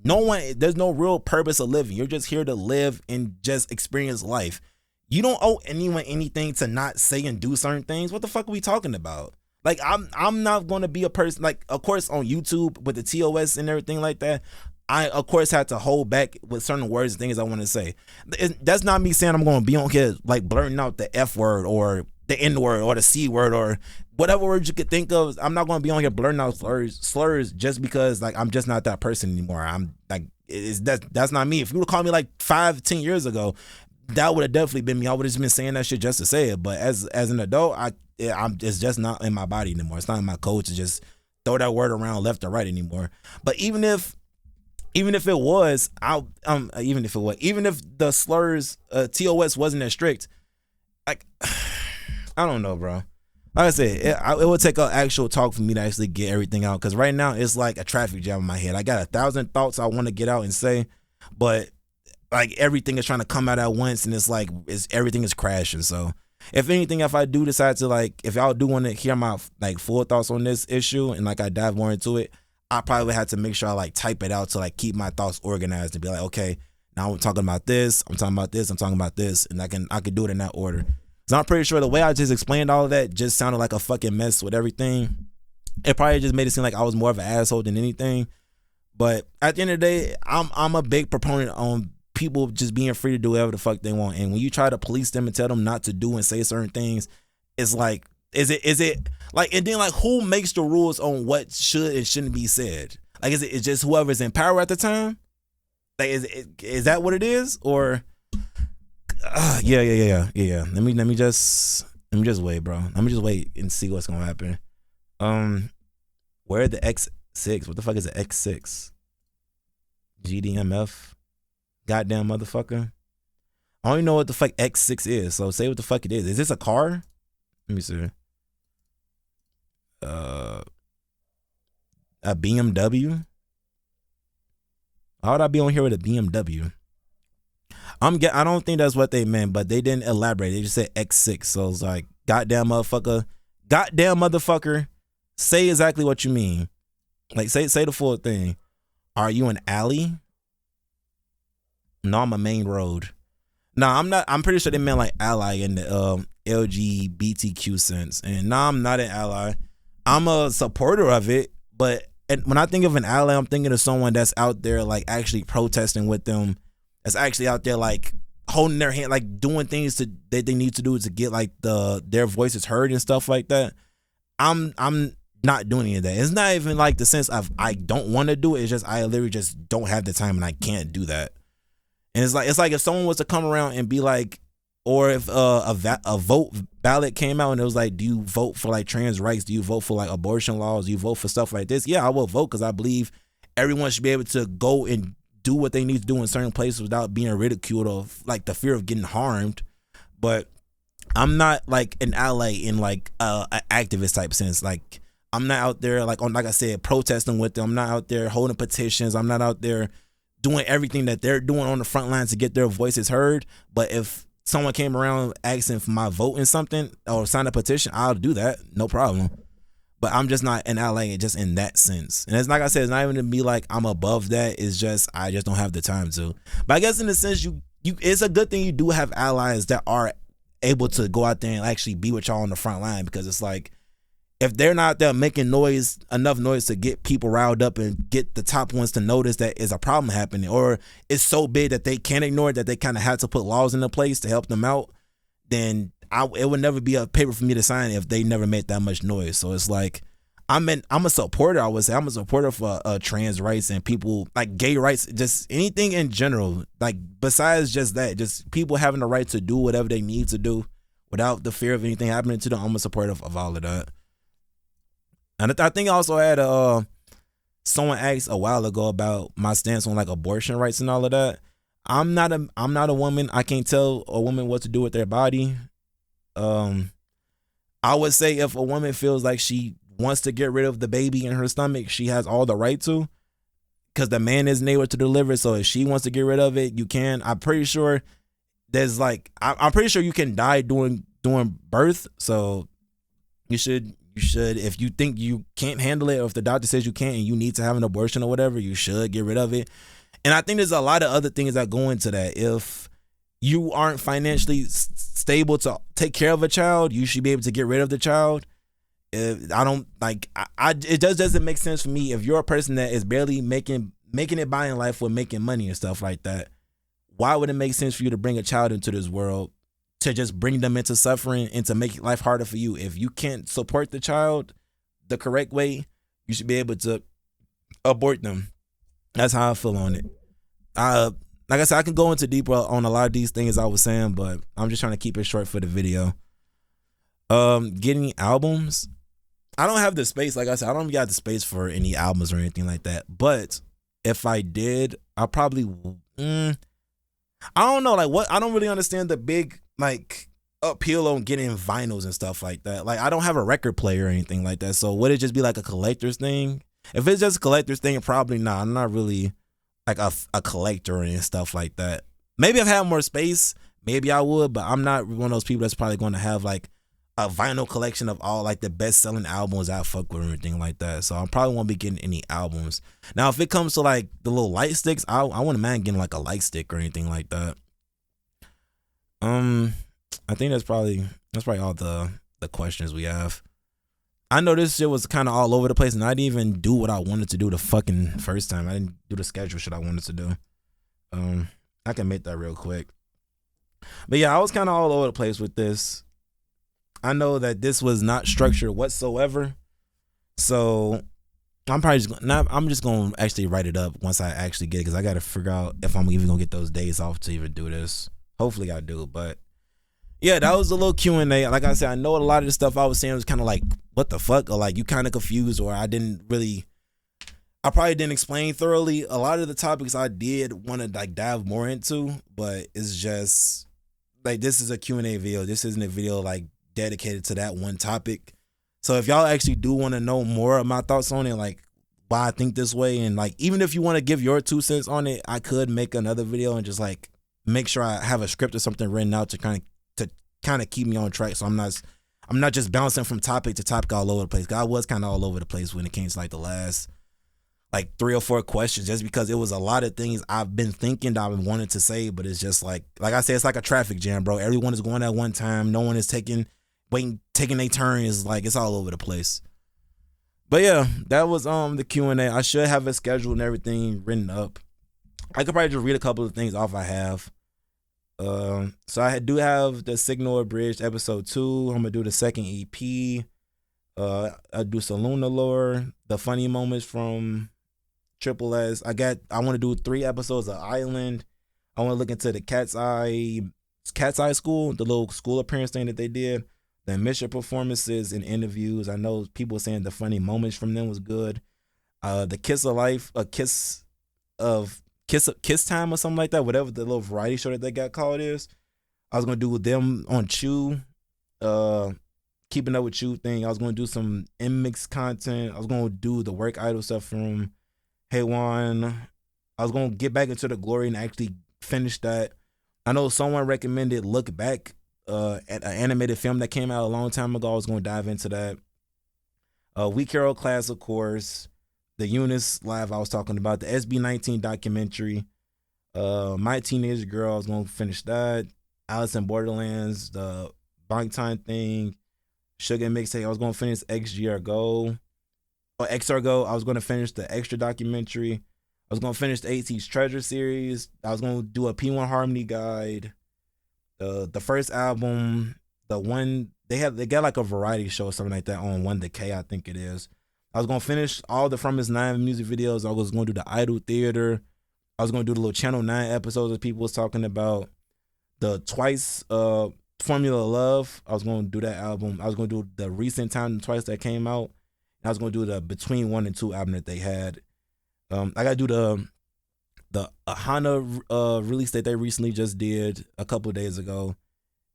There's no real purpose of living. You're just here to live and just experience life. You don't owe anyone anything to not say and do certain things. What the fuck are we talking about? Like I'm not going to be a person, like, of course on YouTube with the TOS and everything like that, I of course had to hold back with certain words and things I want to say. That's not me saying I'm going to be on here like blurting out the F word or the N word or the C word or whatever words you could think of. I'm not going to be on here blurting out slurs just because like I'm just not that person anymore. I'm like, that's not me. If you would call me like 5-10 years ago, that would have definitely been me. I would have just been saying that shit just to say it. But as an adult, it's just not in my body anymore. It's not in my code to just throw that word around left or right anymore. But even if it was, even if the slurs TOS wasn't as strict, like I don't know, bro. Like I said, it would take an actual talk for me to actually get everything out. Because right now it's like a traffic jam in my head. I got 1,000 thoughts I want to get out and say, but like everything is trying to come out at once, and it's like everything is crashing. So if anything, if I do decide to like, if y'all do want to hear my like full thoughts on this issue and like I dive more into it, I probably would have to make sure I like type it out to like keep my thoughts organized and be like, okay, now I'm talking about this, I'm talking about this, I'm talking about this, and I could do it in that order. So I'm pretty sure the way I just explained all of that just sounded like a fucking mess with everything. It probably just made it seem like I was more of an asshole than anything. But at the end of the day, I'm a big proponent on people just being free to do whatever the fuck they want. And when you try to police them and tell them not to do and say certain things, it's like, is it like, and then like who makes the rules on what should and shouldn't be said? Like, is it just whoever's in power at the time? Like, is that what it is? Or yeah. Let me just wait, bro. Let me just wait and see what's gonna happen. Where the X6? What the fuck is the X6? GDMF? Goddamn motherfucker. I don't even know what the fuck X6 is. So say what the fuck it is. Is this a car? Let me see. A BMW? How would I be on here with a BMW? I don't think that's what they meant, but they didn't elaborate. They just said X6. So it's like, goddamn motherfucker, say exactly what you mean. Like, say the full thing. Are you an alley? No, I'm a main road. No, I'm not. I'm pretty sure they meant like ally in the LGBTQ sense. And no, I'm not an ally. I'm a supporter of it. But when I think of an ally, I'm thinking of someone that's out there like actually protesting with them. That's actually out there like holding their hand, like doing things that they need to do to get like their voices heard and stuff like that. I'm not doing any of that. It's not even like the sense of I don't want to do it. It's just I literally just don't have the time and I can't do that. And it's like if someone was to come around and be like, or if a vote ballot came out and it was like, do you vote for like trans rights? Do you vote for like abortion laws? Do you vote for stuff like this? Yeah, I will vote because I believe everyone should be able to go and do what they need to do in certain places without being ridiculed or like the fear of getting harmed. But I'm not like an ally in like an activist type sense. Like I'm not out there like I said, protesting with them. I'm not out there holding petitions. I'm not out there doing everything that they're doing on the front lines to get their voices heard. But if someone came around asking for my vote in something or sign a petition, I'll do that, no problem. But I'm just not an ally just in that sense. And it's like I said, it's not even to be like I'm above that. It's just I just don't have the time to. But I guess in a sense, you it's a good thing you do have allies that are able to go out there and actually be with y'all on the front line, because it's like if they're not there making enough noise to get people riled up and get the top ones to notice that is a problem happening, or it's so big that they can't ignore it, that they kind of have to put laws into place to help them out, then it would never be a paper for me to sign if they never made that much noise. So it's like, I'm a supporter. I would say I'm a supporter for trans rights and people like gay rights, just anything in general. Like besides just that, just people having the right to do whatever they need to do without the fear of anything happening to them. I'm a supporter of all of that. And I think I also had someone asked a while ago about my stance on like abortion rights and all of that. I'm not a woman. I can't tell a woman what to do with their body. I would say if a woman feels like she wants to get rid of the baby in her stomach, she has all the right to, because the man isn't able to deliver. So if she wants to get rid of it, you can. I'm pretty sure there's like, I'm pretty sure you can die during birth. So you should, if you think you can't handle it, or if the doctor says you can't and you need to have an abortion or whatever, you should get rid of it. And I think there's a lot of other things that go into that. If you aren't financially stable to take care of a child, you should be able to get rid of the child. I don't like. It just doesn't make sense for me. If you're a person that is barely making it by in life with making money and stuff like that, why would it make sense for you to bring a child into this world to just bring them into suffering and to make life harder for you? If you can't support the child the correct way, you should be able to abort them. That's how I feel on it. Like I said, I can go into deeper on a lot of these things I was saying, but I'm just trying to keep it short for the video. Getting albums. I don't have the space. Like I said, I don't got the space for any albums or anything like that. But if I did, I probably, I don't know, like what, I don't really understand the big like appeal on getting vinyls and stuff like that. Like I don't have a record player or anything like that. So would it just be like a collector's thing? If it's just a collector's thing, probably not. I'm not really like a collector and stuff like that. Maybe if I had more space, maybe I would, but I'm not one of those people that's probably going to have like a vinyl collection of all like the best selling albums I fuck with or anything like that. So I probably won't be getting any albums. Now, if it comes to like the little light sticks, I wouldn't mind getting like a light stick or anything like that. I think that's probably all the questions we have. I know this shit was kind of all over the place, and I didn't even do what I wanted to do the fucking first time. I didn't do the schedule shit I wanted to do. I can make that real quick. But yeah, I was kind of all over the place with this. I know that this was not structured whatsoever, so I'm just gonna actually write it up once I actually get it, because I got to figure out if I'm even gonna get those days off to even do this. Hopefully I do, but yeah, that was a little Q&A. Like I said, I know a lot of the stuff I was saying was kind of like, what the fuck? Or like, you kind of confused, or I probably didn't explain thoroughly. A lot of the topics I did want to like dive more into, but it's just like, this is a Q&A video. This isn't a video like dedicated to that one topic. So if y'all actually do want to know more of my thoughts on it, like why I think this way, and like even if you want to give your 2 cents on it, I could make another video and just like make sure I have a script or something written out to kind of keep me on track, so I'm not just bouncing from topic to topic all over the place. I was kind of all over the place when it came to like the last like 3 or 4 questions, just because it was a lot of things I've been thinking that I've been wanting to say, but it's just like I said, it's like a traffic jam, bro. Everyone is going at one time. No one is taking their turn. Is like, it's all over the place. But yeah, that was the Q&A. I should have a schedule and everything written up. I could probably just read a couple of things off I have. So I do have the Signal Abridged episode 2. I'm gonna do the second EP. I do Saloon Allure, the funny moments from Triple S. I want to do 3 episodes of Island. I want to look into the Cat's Eye School, the little school appearance thing that they did. The admission performances and interviews. I know people saying the funny moments from them was good. The Kiss of Life, Kiss Time or something like that, whatever the little variety show that they got called is. I was gonna do with them on Chew, Keeping Up with Chew thing. I was gonna do some mix content. I was gonna do the Work Idol stuff from Haywan. I was gonna get back into the Glory and actually finish that. I know someone recommended Look Back, at an animated film that came out a long time ago. I was gonna dive into that. We Carol class, of course. The Unis live I was talking about, the SB19 documentary, My Teenage Girl, I was going to finish that, Alice in Borderlands, the Bangtan thing, Sugar mixtape. I was gonna finish XGRGO or XRGO. I was gonna finish the Extra documentary. I was gonna finish the AT's Treasure series. I was gonna do a P1 Harmony guide. The first album, the one they got like a variety show or something like that on 1 I think it is. I was gonna finish all the From His 9 music videos. I was gonna do the Idol Theater. I was gonna do the little Channel 9 episodes that people was talking about. The Twice Formula Love. I was gonna do that album. I was gonna do the recent Time Twice that came out. And I was gonna do the Between 1 and 2 album that they had. I gotta do the Ahana release that they recently just did a couple of days ago,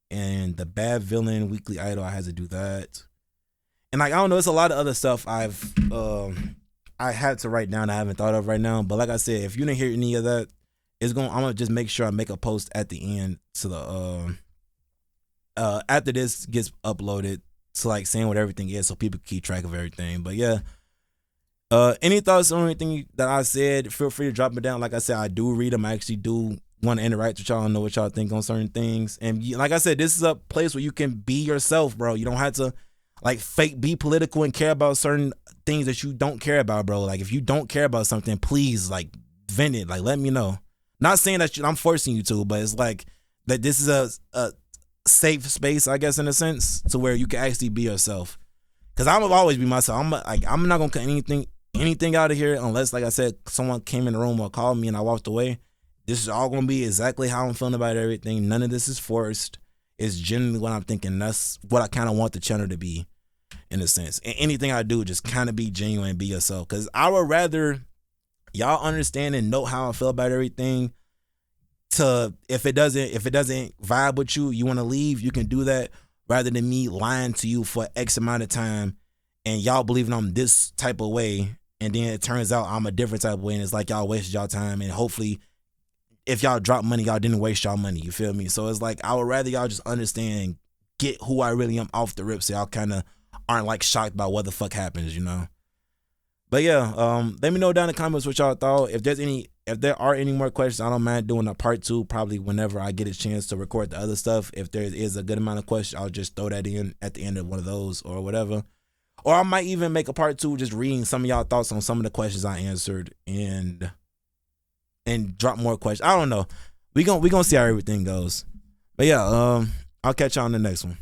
and the Bad Villain Weekly Idol. I had to do that, and like I don't know, it's a lot of other stuff I had to write down. I haven't thought of right now, but like I said, if you didn't hear any of that, I'm gonna just make sure I make a post at the end to the after this gets uploaded, to like saying what everything is, so people can keep track of everything. But yeah. Any thoughts on anything that I said? Feel free to drop it down. Like I said, I do read them. I actually do want to interact with y'all and know what y'all think on certain things. And like I said, this is a place where you can be yourself, bro. You don't have to like fake be political and care about certain things that you don't care about, bro. Like if you don't care about something, please like vent it. Like let me know. Not saying that I'm forcing you to, but it's like that this is a safe space, I guess, in a sense, to where you can actually be yourself. Cause I'm gonna always be myself. I'm not gonna cut anything out of here unless, like I said, someone came in the room or called me and I walked away. This is all gonna be exactly how I'm feeling about everything. None of this is forced. It's genuinely what I'm thinking. That's what I kind of want the channel to be, in a sense. And anything I do, just kind of be genuine and be yourself. Cause I would rather y'all understand and know how I feel about everything. To if it doesn't vibe with you, you want to leave, you can do that. Rather than me lying to you for X amount of time and y'all believing I'm this type of way, and then it turns out I'm a different type of way, and it's like y'all wasted y'all time, and hopefully if y'all drop money, y'all didn't waste y'all money, you feel me? So it's like I would rather y'all just understand and get who I really am off the rip, so y'all kind of aren't like shocked by what the fuck happens, you know? But yeah, let me know down in the comments what y'all thought. If there are any more questions, I don't mind doing a part 2 probably whenever I get a chance to record the other stuff. If there is a good amount of questions, I'll just throw that in at the end of one of those or whatever. Or I might even make a part 2 just reading some of y'all thoughts on some of the questions I answered and drop more questions. I don't know. We gonna see how everything goes. But yeah, I'll catch y'all on the next one.